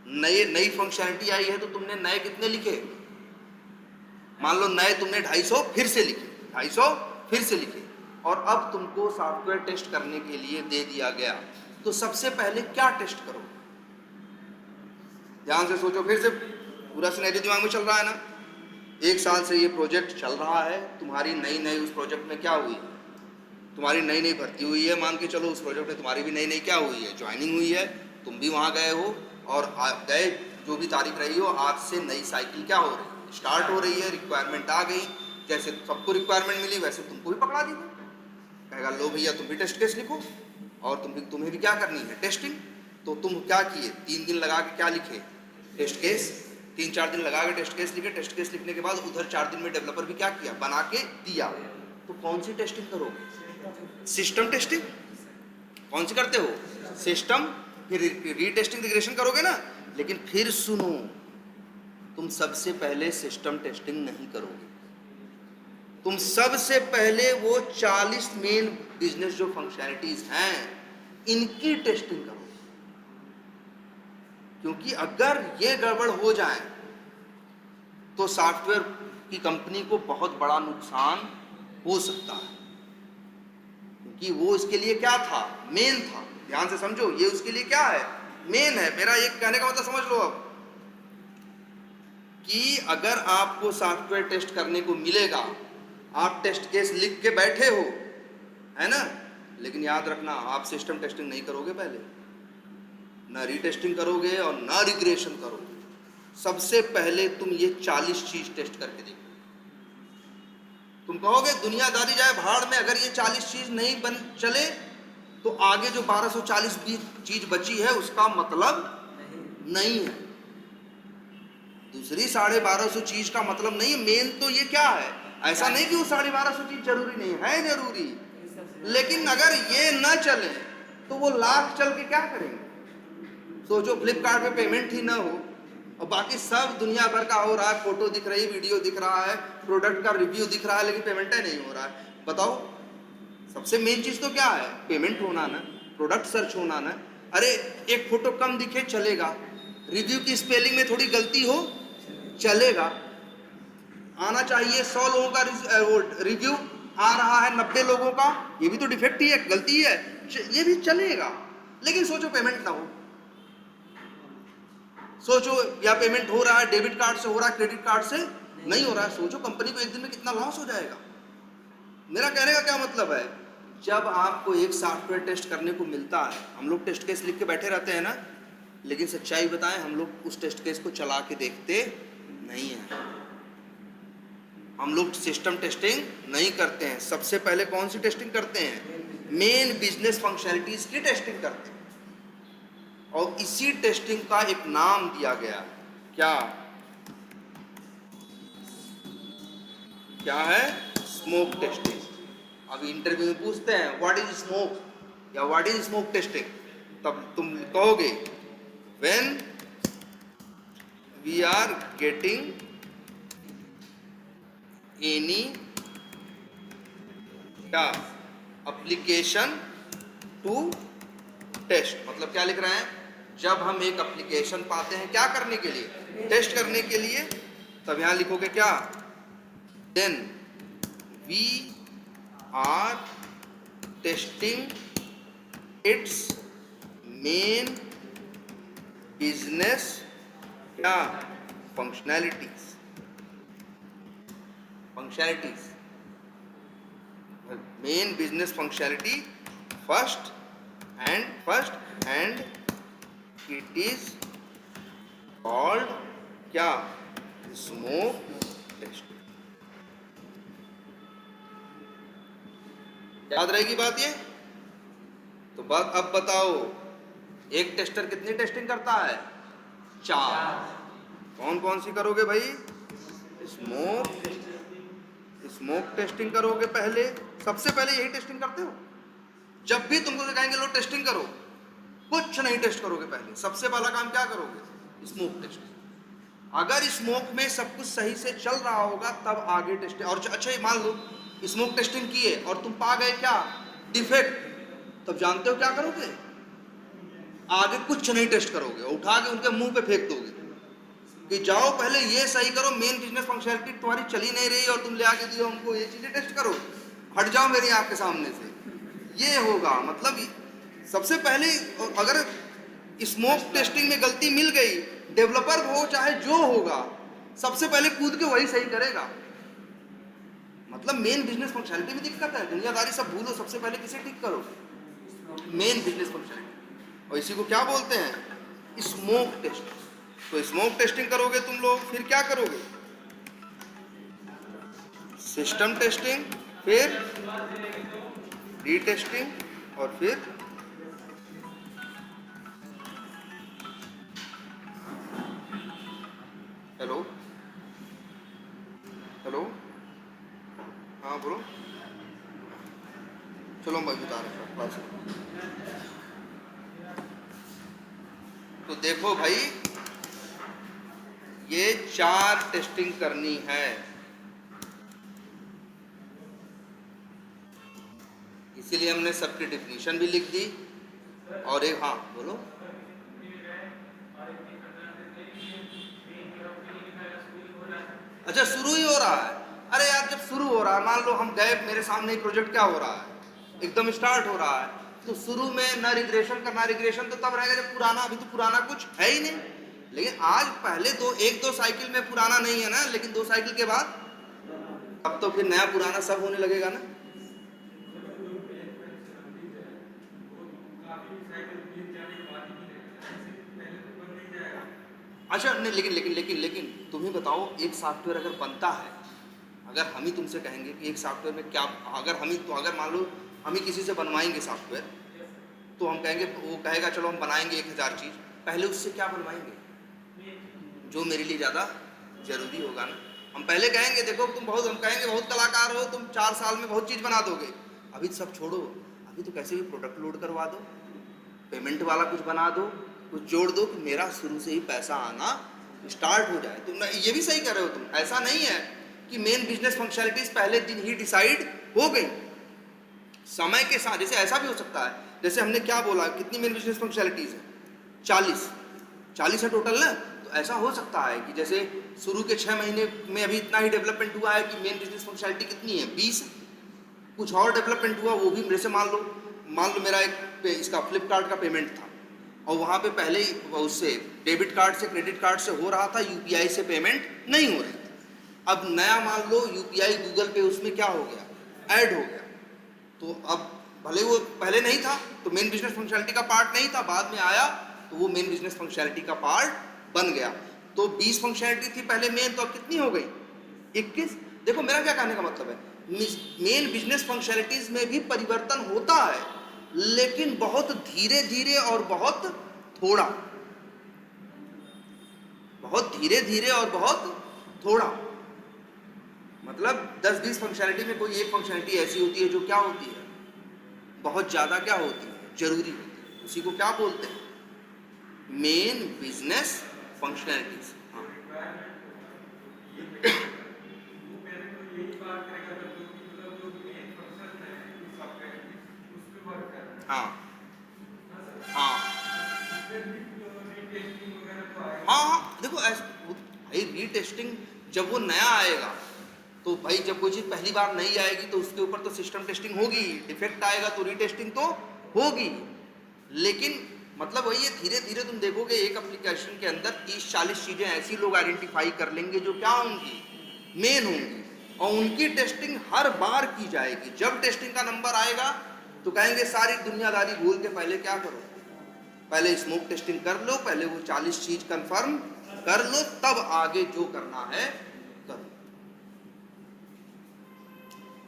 नई फंक्शनैलिटी आई है तो तुमने नए कितने लिखे? मान लो नए तुमने 250 फिर से लिखे, 250 फिर से लिखे, और अब तुमको सॉफ्टवेयर टेस्ट करने के लिए दे दिया गया, तो सबसे पहले क्या टेस्ट करो? ध्यान से सोचो, फिर से पूरा सिनेरियो दिमाग में चल रहा है ना। 1 साल से ये प्रोजेक्ट चल रहा है, तुम्हारी नई उस प्रोजेक्ट में क्या हुई? तुम्हारी नई भर्ती हुई है, मान के चलो उस प्रोजेक्ट में तुम्हारी भी नई क्या हुई है? ज्वाइनिंग हुई है, तुम भी वहाँ गए हो, और गए जो भी तारीख रही हो, आज से नई साइकिल क्या हो रही है? स्टार्ट हो रही है। रिक्वायरमेंट आ गई, जैसे सबको रिक्वायरमेंट मिली वैसे तुमको भी पकड़ा दी, कहेगा लो भैया तुम भी टेस्ट केस लिखो, और तुम्हें भी क्या करनी है? टेस्टिंग। तो तुम क्या किए? 3 दिन लगा के क्या लिखे? Test case. 3-4 दिन लगा के टेस्ट केस लिखे। टेस्ट केस लिखने के बाद उधर 4 दिन में डेवलपर भी क्या किया? बना के दिया। तो कौन सी टेस्टिंग करोगे? System testing. कौन सी करते हो? सिस्टम। फिर रीटेस्टिंग रिग्रेशन करोगे ना। लेकिन फिर सुनो, तुम सबसे पहले सिस्टम टेस्टिंग नहीं करोगे, तुम सबसे पहले वो 40 मेन बिजनेस जो फंक्शनैलिटीज हैं इनकी टेस्टिंग करो। क्योंकि अगर ये गड़बड़ हो जाए तो सॉफ्टवेयर की कंपनी को बहुत बड़ा नुकसान हो सकता है, क्योंकि वो इसके लिए क्या था? मेन था। ध्यान से समझो, ये उसके लिए क्या है? मेन है। मेरा एक कहने का मतलब समझ लो अब, कि अगर आपको सॉफ्टवेयर टेस्ट करने को मिलेगा, आप टेस्ट केस लिख के बैठे हो, है ना, लेकिन याद रखना आप सिस्टम टेस्टिंग नहीं करोगे पहले, ना रीटेस्टिंग करोगे और ना रिग्रेशन करोगे। सबसे पहले तुम ये 40 चीज टेस्ट करके देखो। तुम कहोगे दुनियादारी जाए भाड़ में, अगर ये 40 चीज नहीं बन चले तो आगे जो 1240 चीज बची है उसका मतलब नहीं है। दूसरी 1250 चीज का मतलब नहीं है। मेन तो ये क्या है? ऐसा नहीं कि वो 1250 चीज जरूरी नहीं है, जरूरी, लेकिन अगर ये ना चले तो वो लाख चल के क्या करेंगे? सोचो फ्लिपकार्ट पे पेमेंट ही ना हो और बाकी सब दुनिया भर का हो रहा है, फोटो दिख रही, वीडियो दिख रहा है, प्रोडक्ट का रिव्यू दिख रहा है, लेकिन पेमेंट ही नहीं हो रहा है। बताओ, सबसे मेन चीज तो क्या है? पेमेंट होना ना, प्रोडक्ट सर्च होना ना। अरे एक फोटो कम दिखे चलेगा, रिव्यू की स्पेलिंग में थोड़ी गलती हो चलेगा, आना चाहिए 100 लोगों का रिव्यू, आ रहा है 90 लोगों का, ये भी तो डिफेक्ट ही है, गलती है, ये भी चलेगा। लेकिन सोचो पेमेंट ना हो, सोचो या पेमेंट हो रहा है डेबिट कार्ड से हो रहा है, क्रेडिट कार्ड से नहीं हो रहा है, सोचो कंपनी को एक दिन में कितना लॉस हो जाएगा। मेरा कहने का क्या मतलब है, जब आपको एक सॉफ्टवेयर टेस्ट करने को मिलता है, हम लोग टेस्ट केस लिख के बैठे रहते हैं ना, लेकिन सच्चाई बताएं हम लोग उस टेस्ट केस को चला के देखते नहीं है। हम लोग सिस्टम टेस्टिंग नहीं करते हैं। सबसे पहले कौन सी टेस्टिंग करते हैं? मेन बिजनेस फंक्शनैलिटीज की टेस्टिंग करते हैं। और इसी टेस्टिंग का एक नाम दिया गया, क्या क्या है? Smoke testing. अब इंटरव्यू में पूछते हैं व्हाट इज स्मोक या व्हाट इज स्मोक टेस्टिंग, तब तुम कहोगे when we are getting any क्या एप्लीकेशन टू टेस्ट, मतलब क्या लिख रहे हैं, जब हम एक एप्लीकेशन पाते हैं क्या करने के लिए, टेस्ट करने के लिए, तब यहां लिखोगे क्या, then we are testing its main business क्या functionalities, main business functionality first and it is called क्या, स्मोक टेस्ट। याद रहेगी बात ये? तो बात अब बताओ, एक टेस्टर कितनी टेस्टिंग करता है, 4। कौन कौन सी करोगे भाई, स्मोक टेस्टिंग करोगे पहले, सबसे पहले यही टेस्टिंग करते हो। जब भी तुमको कहेंगे लो टेस्टिंग करो, कुछ नहीं टेस्ट करोगे, पहले सबसे पहला काम क्या करोगे, स्मोक टेस्ट। अगर स्मोक में सब कुछ सही से चल रहा होगा तब आगे टेस्टिंग। और अच्छा ये मान लो स्मोक टेस्टिंग किए और तुम पा गए क्या, डिफेक्ट, तब जानते हो क्या करोगे, आगे कुछ नहीं टेस्ट करोगे, उठा के उनके मुंह पे फेंक दोगे कि जाओ पहले ये सही करो, मेन बिजनेस फंक्शनैलिटी तुम्हारी चली नहीं रही और तुम ले आके दियो हमको ये चीजें टेस्ट करो, हट जाओ मेरी आंख के सामने से। ये होगा, मतलब सबसे पहले अगर स्मोक टेस्टिंग में गलती मिल गई, डेवलपर हो चाहे जो होगा, सबसे पहले कूद के वही सही करेगा। मतलब मेन बिजनेस फंक्शनैलिटी में दिक्कत है, दुनियादारी सब भूलो, सबसे पहले किसे ठीक करो, मेन बिजनेस फंक्शनैलिटी। और इसी को क्या बोलते हैं, स्मोक टेस्ट। तो स्मोक टेस्टिंग करोगे तुम लोग, फिर क्या करोगे, सिस्टम टेस्टिंग, फिर रीटेस्टिंग, और फिर हेलो हाँ बोलो, चलो मैं बता रहा हूँ। तो देखो भाई, ये 4 टेस्टिंग करनी है, इसीलिए हमने सबकी डिफिनीशन भी लिख दी। और एक हाँ बोलो, अच्छा शुरू ही हो रहा है, अरे यार जब शुरू हो रहा है, मान लो हम गए, मेरे सामने एक प्रोजेक्ट क्या हो रहा है, एकदम स्टार्ट हो रहा है, तो शुरू में ना रिग्रेशन करना, रिग्रेशन तो तब रहेगा जब पुराना, अभी तो पुराना कुछ है ही नहीं। लेकिन आज पहले 1-2 साइकिल में पुराना नहीं है ना, लेकिन 2 साइकिल के बाद अब तो फिर नया पुराना सब होने लगेगा ना। अच्छा नहीं, लेकिन तुम ही बताओ, एक सॉफ्टवेयर अगर बनता है, अगर हम ही तुमसे कहेंगे कि एक सॉफ्टवेयर में क्या, अगर मान लो हम ही किसी से बनवाएंगे सॉफ्टवेयर, तो हम कहेंगे, वो कहेगा चलो हम बनाएंगे 1000 चीज़, पहले उससे क्या बनवाएंगे जो मेरे लिए ज़्यादा जरूरी होगा ना। हम पहले कहेंगे देखो हम कहेंगे बहुत कलाकार हो तुम, 4 साल में बहुत चीज़ बना दोगे, अभी सब छोड़ो, अभी तो कैसे भी प्रोडक्ट लोड करवा दो, पेमेंट वाला कुछ बना दो, कुछ जोड़ दो कि मेरा शुरू से ही पैसा आना स्टार्ट हो जाए। तुम ये भी सही कर रहे हो तुम, ऐसा नहीं है कि मेन बिजनेस फंक्शनैलिटीज पहले दिन ही डिसाइड हो गई, समय के साथ। जैसे ऐसा भी हो सकता है, जैसे हमने क्या बोला, कितनी मेन बिजनेस फंक्शनैलिटीज है, 40 है टोटल ना। तो ऐसा हो सकता है कि जैसे शुरू के 6 महीने में अभी इतना ही डेवलपमेंट हुआ है कि मेन बिजनेस फंक्शनैलिटी कितनी है, 20, कुछ और डेवलपमेंट हुआ, वो भी मेरे से मान लो मेरा एक इसका फ्लिपकार्ट का पेमेंट था, और वहाँ पे पहले ही उससे डेबिट कार्ड से क्रेडिट कार्ड से हो रहा था, यूपीआई से पेमेंट नहीं हो रही थी। अब नया मान लो यूपीआई गूगल पे उसमें क्या हो गया, ऐड हो गया, तो अब भले वो पहले नहीं था तो मेन बिजनेस फंक्शनैलिटी का पार्ट नहीं था, बाद में आया तो वो मेन बिजनेस फंक्शनैलिटी का पार्ट बन गया। तो 20 फंक्शनैलिटी थी पहले मेन, तो अब कितनी हो गई, 21। देखो मेरा क्या कहने का मतलब है, मेन बिजनेस फंक्शनैलिटीज में भी परिवर्तन होता है, लेकिन बहुत धीरे धीरे और बहुत थोड़ा, बहुत धीरे धीरे और बहुत थोड़ा। मतलब 10-20 फंक्शनैलिटी में कोई एक फंक्शनैलिटी ऐसी होती है जो क्या होती है, बहुत ज़्यादा क्या होती है, जरूरी होती है। उसी को क्या बोलते हैं, मेन बिजनेस फंक्शनैलिटीज। हाँ हाँ हाँ हाँ हाँ, देखो भाई रीटेस्टिंग जब वो नया आएगा तो भाई जब कोई चीज़ पहली बार नहीं आएगी तो उसके ऊपर तो सिस्टम टेस्टिंग होगी, डिफेक्ट आएगा तो रीटेस्टिंग तो होगी। लेकिन मतलब वही है, धीरे धीरे तुम देखोगे एक एप्लीकेशन के अंदर 30-40 चीज़ें ऐसी लोग आइडेंटिफाई कर लेंगे जो क्या होंगी, मेन होंगी, और उनकी टेस्टिंग हर बार की जाएगी। जब टेस्टिंग का नंबर आएगा तो कहेंगे सारी दुनियादारी भूल के पहले क्या करो, पहले स्मोक टेस्टिंग कर लो, पहले वो 40 चीज कंफर्म कर लो, तब आगे जो करना है करो।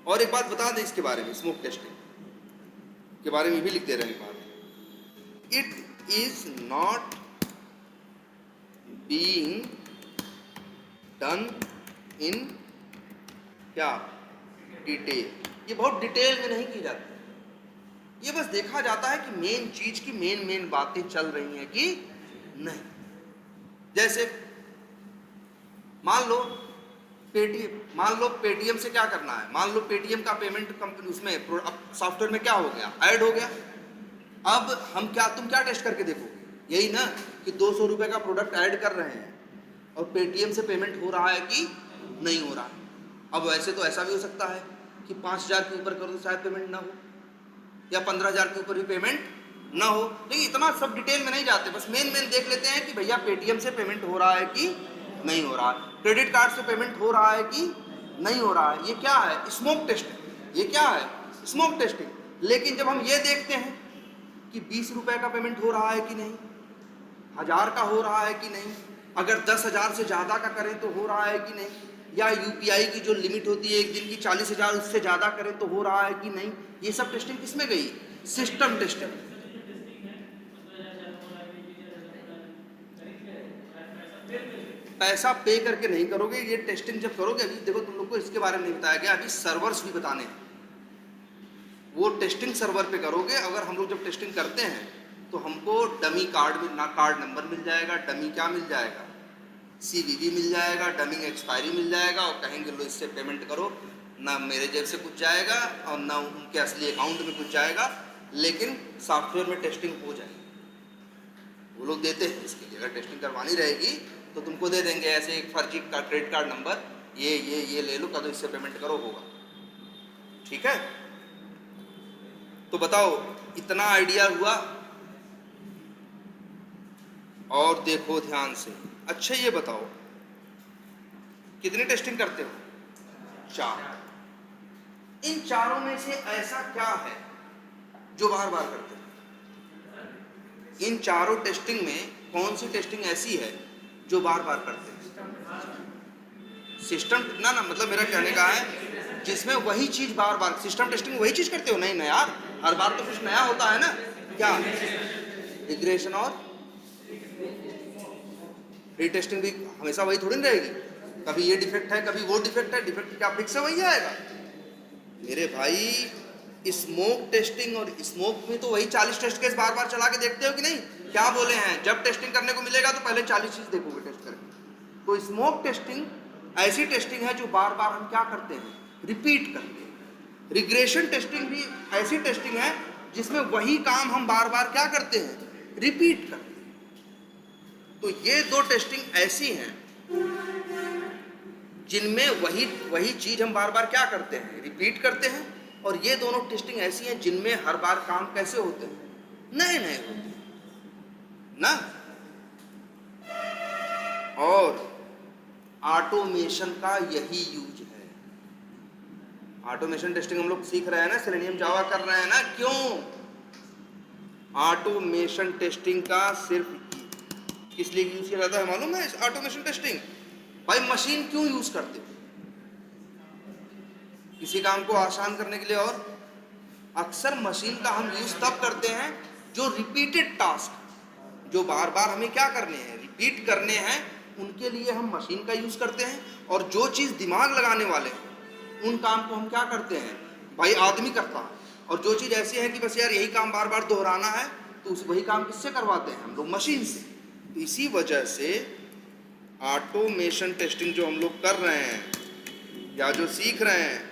और एक बात बता दें इसके बारे में, स्मोक टेस्टिंग के बारे में भी लिख दे रहे हैं बात, it is not being done in क्या डिटेल, ये बहुत डिटेल में नहीं की जाती, ये बस देखा जाता है कि मेन चीज की मेन बातें चल रही हैं कि नहीं। जैसे मान लो पेटीएम से क्या करना है, मान लो पेटीएम का पेमेंट कंपनी उसमें सॉफ्टवेयर में क्या हो गया, ऐड हो गया। अब तुम क्या टेस्ट करके देखोगे, यही ना कि 200 रुपए का प्रोडक्ट ऐड कर रहे हैं और पेटीएम से पेमेंट हो रहा है कि नहीं हो रहा है। अब वैसे तो ऐसा भी हो सकता है कि 5000 के ऊपर करो तो शायद पेमेंट ना हो, या 15,000 के ऊपर भी पेमेंट ना हो, लेकिन इतना सब डिटेल में नहीं जाते, बस मेन देख लेते हैं कि भैया पेटीएम से पेमेंट हो रहा है कि नहीं हो रहा है, क्रेडिट कार्ड से पेमेंट हो रहा है कि नहीं हो रहा है। ये क्या है, स्मोक टेस्टिंग, ये क्या है, स्मोक टेस्टिंग। लेकिन जब हम ये देखते हैं कि 20 रुपए का पेमेंट हो रहा है कि नहीं, 1000 का हो रहा है कि नहीं, अगर 10,000 से ज़्यादा का करें तो हो रहा है कि नहीं, या यूपीआई की जो लिमिट होती है एक दिन की 40,000 उससे ज़्यादा करें तो हो रहा है कि नहीं, ये सब टेस्टिंग किसमें गई, सिस्टम टेस्टिंग। पैसा पे करके नहीं करोगे, ये टेस्टिंग जब करोगे, अभी देखो तुम लोग को इसके बारे में नहीं बताया गया, अभी सर्वर्स भी बताने हैं, वो टेस्टिंग सर्वर पे करोगे। अगर हम लोग जब टेस्टिंग करते हैं तो हमको डमी कार्ड में ना कार्ड नंबर मिल जाएगा, डमी क्या मिल जाएगा, CVV मिल जाएगा, डमिंग एक्सपायरी मिल जाएगा, और कहेंगे लो इससे पेमेंट करो, ना मेरे जेब से कुछ जाएगा और ना उनके असली अकाउंट में कुछ जाएगा, लेकिन सॉफ्टवेयर में टेस्टिंग हो जाएगी। वो लोग देते हैं इसके लिए, अगर टेस्टिंग करवानी रहेगी तो तुमको दे देंगे ऐसे एक फर्जी का क्रेडिट कार्ड नंबर, ये ले लो, कदो इससे पेमेंट करो, होगा, ठीक है। तो बताओ, इतना आइडिया हुआ। और देखो ध्यान से, अच्छा ये बताओ कितनी टेस्टिंग करते हो, 4। इन चारों में से ऐसा क्या है जो बार बार करते हैं, इन चारों टेस्टिंग में कौन सी टेस्टिंग ऐसी है जो बार बार करते हैं, सिस्टम ना मतलब मेरा कहने का है जिसमें वही चीज बार बार, सिस्टम टेस्टिंग वही चीज करते हो, नहीं ना यार, हर बार तो कुछ नया होता है ना, क्या रिग्रेशन और रीटेस्टिंग भी हमेशा वही थोड़ी रहेगी, कभी ये डिफेक्ट है कभी वो डिफेक्ट है, डिफेक्ट क्या फिक्स है वही आएगा मेरे भाई। स्मोक टेस्टिंग और स्मोक में तो वही 40 टेस्ट केस बार बार चला के देखते हो कि नहीं, क्या बोले हैं, जब टेस्टिंग करने को मिलेगा तो पहले 40 चीज देखोगे टेस्ट करके। तो स्मोक टेस्टिंग ऐसी टेस्टिंग है जो बार बार हम क्या करते हैं, रिपीट करते हैं। रिग्रेशन टेस्टिंग भी ऐसी टेस्टिंग है जिसमें वही काम हम बार बार क्या करते हैं, रिपीट करते हैं। तो ये दो टेस्टिंग ऐसी हैं जिनमें वही चीज हम बार बार क्या करते हैं, रिपीट करते हैं। और ये दोनों टेस्टिंग ऐसी हैं जिनमें हर बार काम कैसे होते हैं, नए नए होते हैं ना। और ऑटोमेशन का यही यूज है, ऑटोमेशन टेस्टिंग हम लोग सीख रहे हैं ना, सेलेनियम जावा कर रहे हैं ना, क्यों, ऑटोमेशन टेस्टिंग का सिर्फ किस लिए यूज किया जाता है मालूम है, ऑटोमेशन टेस्टिंग। भाई मशीन क्यों यूज करते हो, किसी काम को आसान करने के लिए, और अक्सर मशीन का हम यूज तब करते हैं जो रिपीटेड टास्क, जो बार बार हमें क्या करने हैं, रिपीट करने हैं, उनके लिए हम मशीन का यूज करते हैं। और जो चीज दिमाग लगाने वाले हैं उन काम को हम क्या करते हैं, भाई आदमी करता है। और जो चीज ऐसी है कि बस यार यही काम बार बार दोहराना है, तो उस वही काम किससे करवाते हैं हम लोग, मशीन से। तो इसी वजह से ऑटोमेशन टेस्टिंग जो हम लोग कर रहे हैं या जो सीख रहे हैं,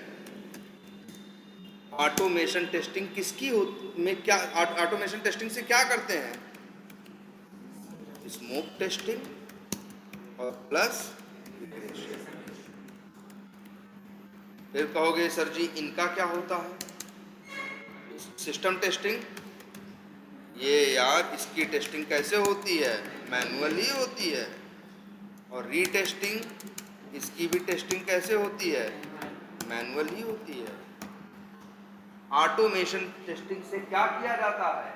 ऑटोमेशन टेस्टिंग किसकी हो में क्या, ऑटोमेशन टेस्टिंग से क्या करते हैं? स्मोक टेस्टिंग और प्लस रिग्रेशन। फिर कहोगे सर जी इनका क्या होता है? सिस्टम टेस्टिंग, ये यार इसकी टेस्टिंग कैसे होती है? मैनुअली होती है। और रीटेस्टिंग, इसकी भी टेस्टिंग कैसे होती है? मैनुअली होती है। ऑटोमेशन टेस्टिंग से क्या किया जाता है?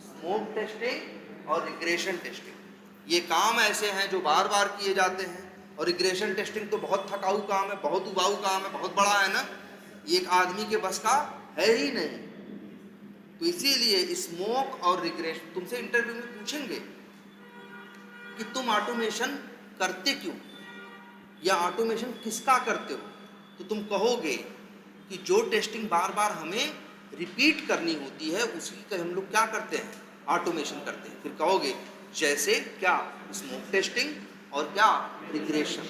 स्मोक टेस्टिंग और रिग्रेशन टेस्टिंग। ये काम ऐसे हैं जो बार बार किए जाते हैं। और रिग्रेशन टेस्टिंग तो बहुत थकाऊ काम है, बहुत उबाऊ काम है, बहुत बड़ा है ना, ये एक आदमी के बस का है ही नहीं। तो इसीलिए स्मोक और रिग्रेशन, तुमसे इंटरव्यू में पूछेंगे कि तुम ऑटोमेशन करते क्यों या ऑटोमेशन किसका करते हो, तो तुम कहोगे कि जो टेस्टिंग बार बार हमें रिपीट करनी होती है उसी का हम लोग क्या करते हैं? ऑटोमेशन करते हैं। फिर कहोगे जैसे क्या? स्मोक टेस्टिंग और क्या? रिग्रेशन।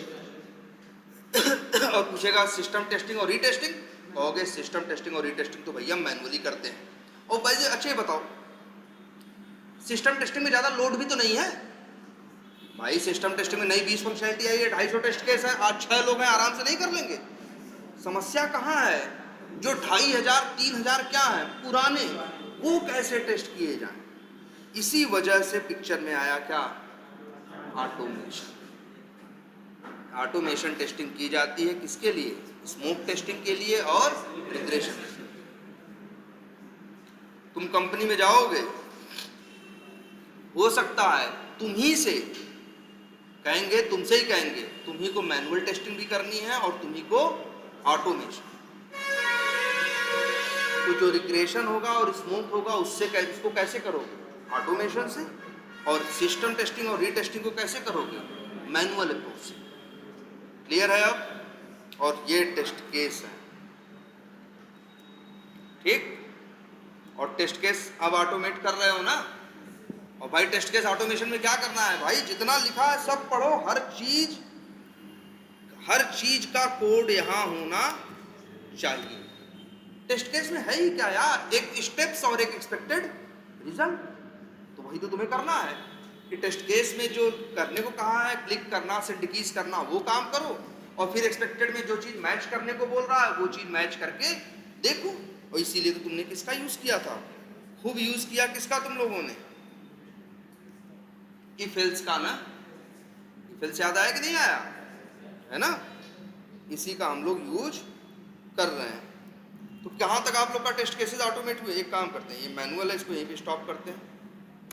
और पूछेगा सिस्टम टेस्टिंग और रीटेस्टिंग, कहोगे सिस्टम टेस्टिंग और रीटेस्टिंग तो भैया मैनुअली करते हैं। और भाई अच्छा ये बताओ, सिस्टम टेस्टिंग में ज़्यादा लोड भी तो नहीं है भाई। सिस्टम टेस्टिंग में नई 20 फंक्शनलिटी आई है, 250 टेस्ट केस है, आज 6 लोग हैं आराम से नहीं कर लेंगे। समस्या कहाँ है? जो 2500 3000 क्या है पुराने, वो कैसे टेस्ट किए जाएं? इसी वजह से पिक्चर में आया क्या? ऑटोमेशन। ऑटोमेशन टेस्टिंग की जाती है किसके लिए? स्मोक टेस्टिंग के लिए और रिग्रेशन। तुम कंपनी में जाओगे, हो सकता है तुम ही से कहेंगे, तुमसे ही कहेंगे तुम ही को मैनुअल टेस्टिंग भी करनी है और तुम ही को ऑटोमेशन। तो जो रिग्रेशन होगा और स्मोक होगा उससे उसको कैसे करोगे? ऑटोमेशन से। और सिस्टम टेस्टिंग और रीटेस्टिंग को कैसे करोगे? मैनुअल अप्रोच से। क्लियर है अब? और ये टेस्ट केस है, ठीक। और टेस्ट केस अब ऑटोमेट कर रहे हो ना। और भाई टेस्ट केस ऑटोमेशन में क्या करना है भाई? जितना लिखा है सब पढ़ो, हर चीज का कोड यहां होना चाहिए। टेस्ट केस में है ही क्या यार? एक स्टेप्स और एक एक्सपेक्टेड रिजल्ट। तो वही तो तुम्हें करना है कि टेस्ट केस में जो करने को कहा है, क्लिक करना, सिंडिकीज करना, वो काम करो। और फिर एक्सपेक्टेड में जो चीज मैच करने को बोल रहा है वो चीज मैच करके देखो। और इसीलिए तो तुमने किसका यूज किया था? खूब यूज किया किसका तुम लोगों ने? इफ एल्स का ना। इफ एल्स याद आया कि नहीं आया? है ना, इसी का हम लोग यूज कर रहे हैं। तो कहाँ तक आप लोग का टेस्ट केसेस ऑटोमेट हुए? एक काम करते हैं, ये मैनुअल है, इसको यहीं पे स्टॉप करते हैं।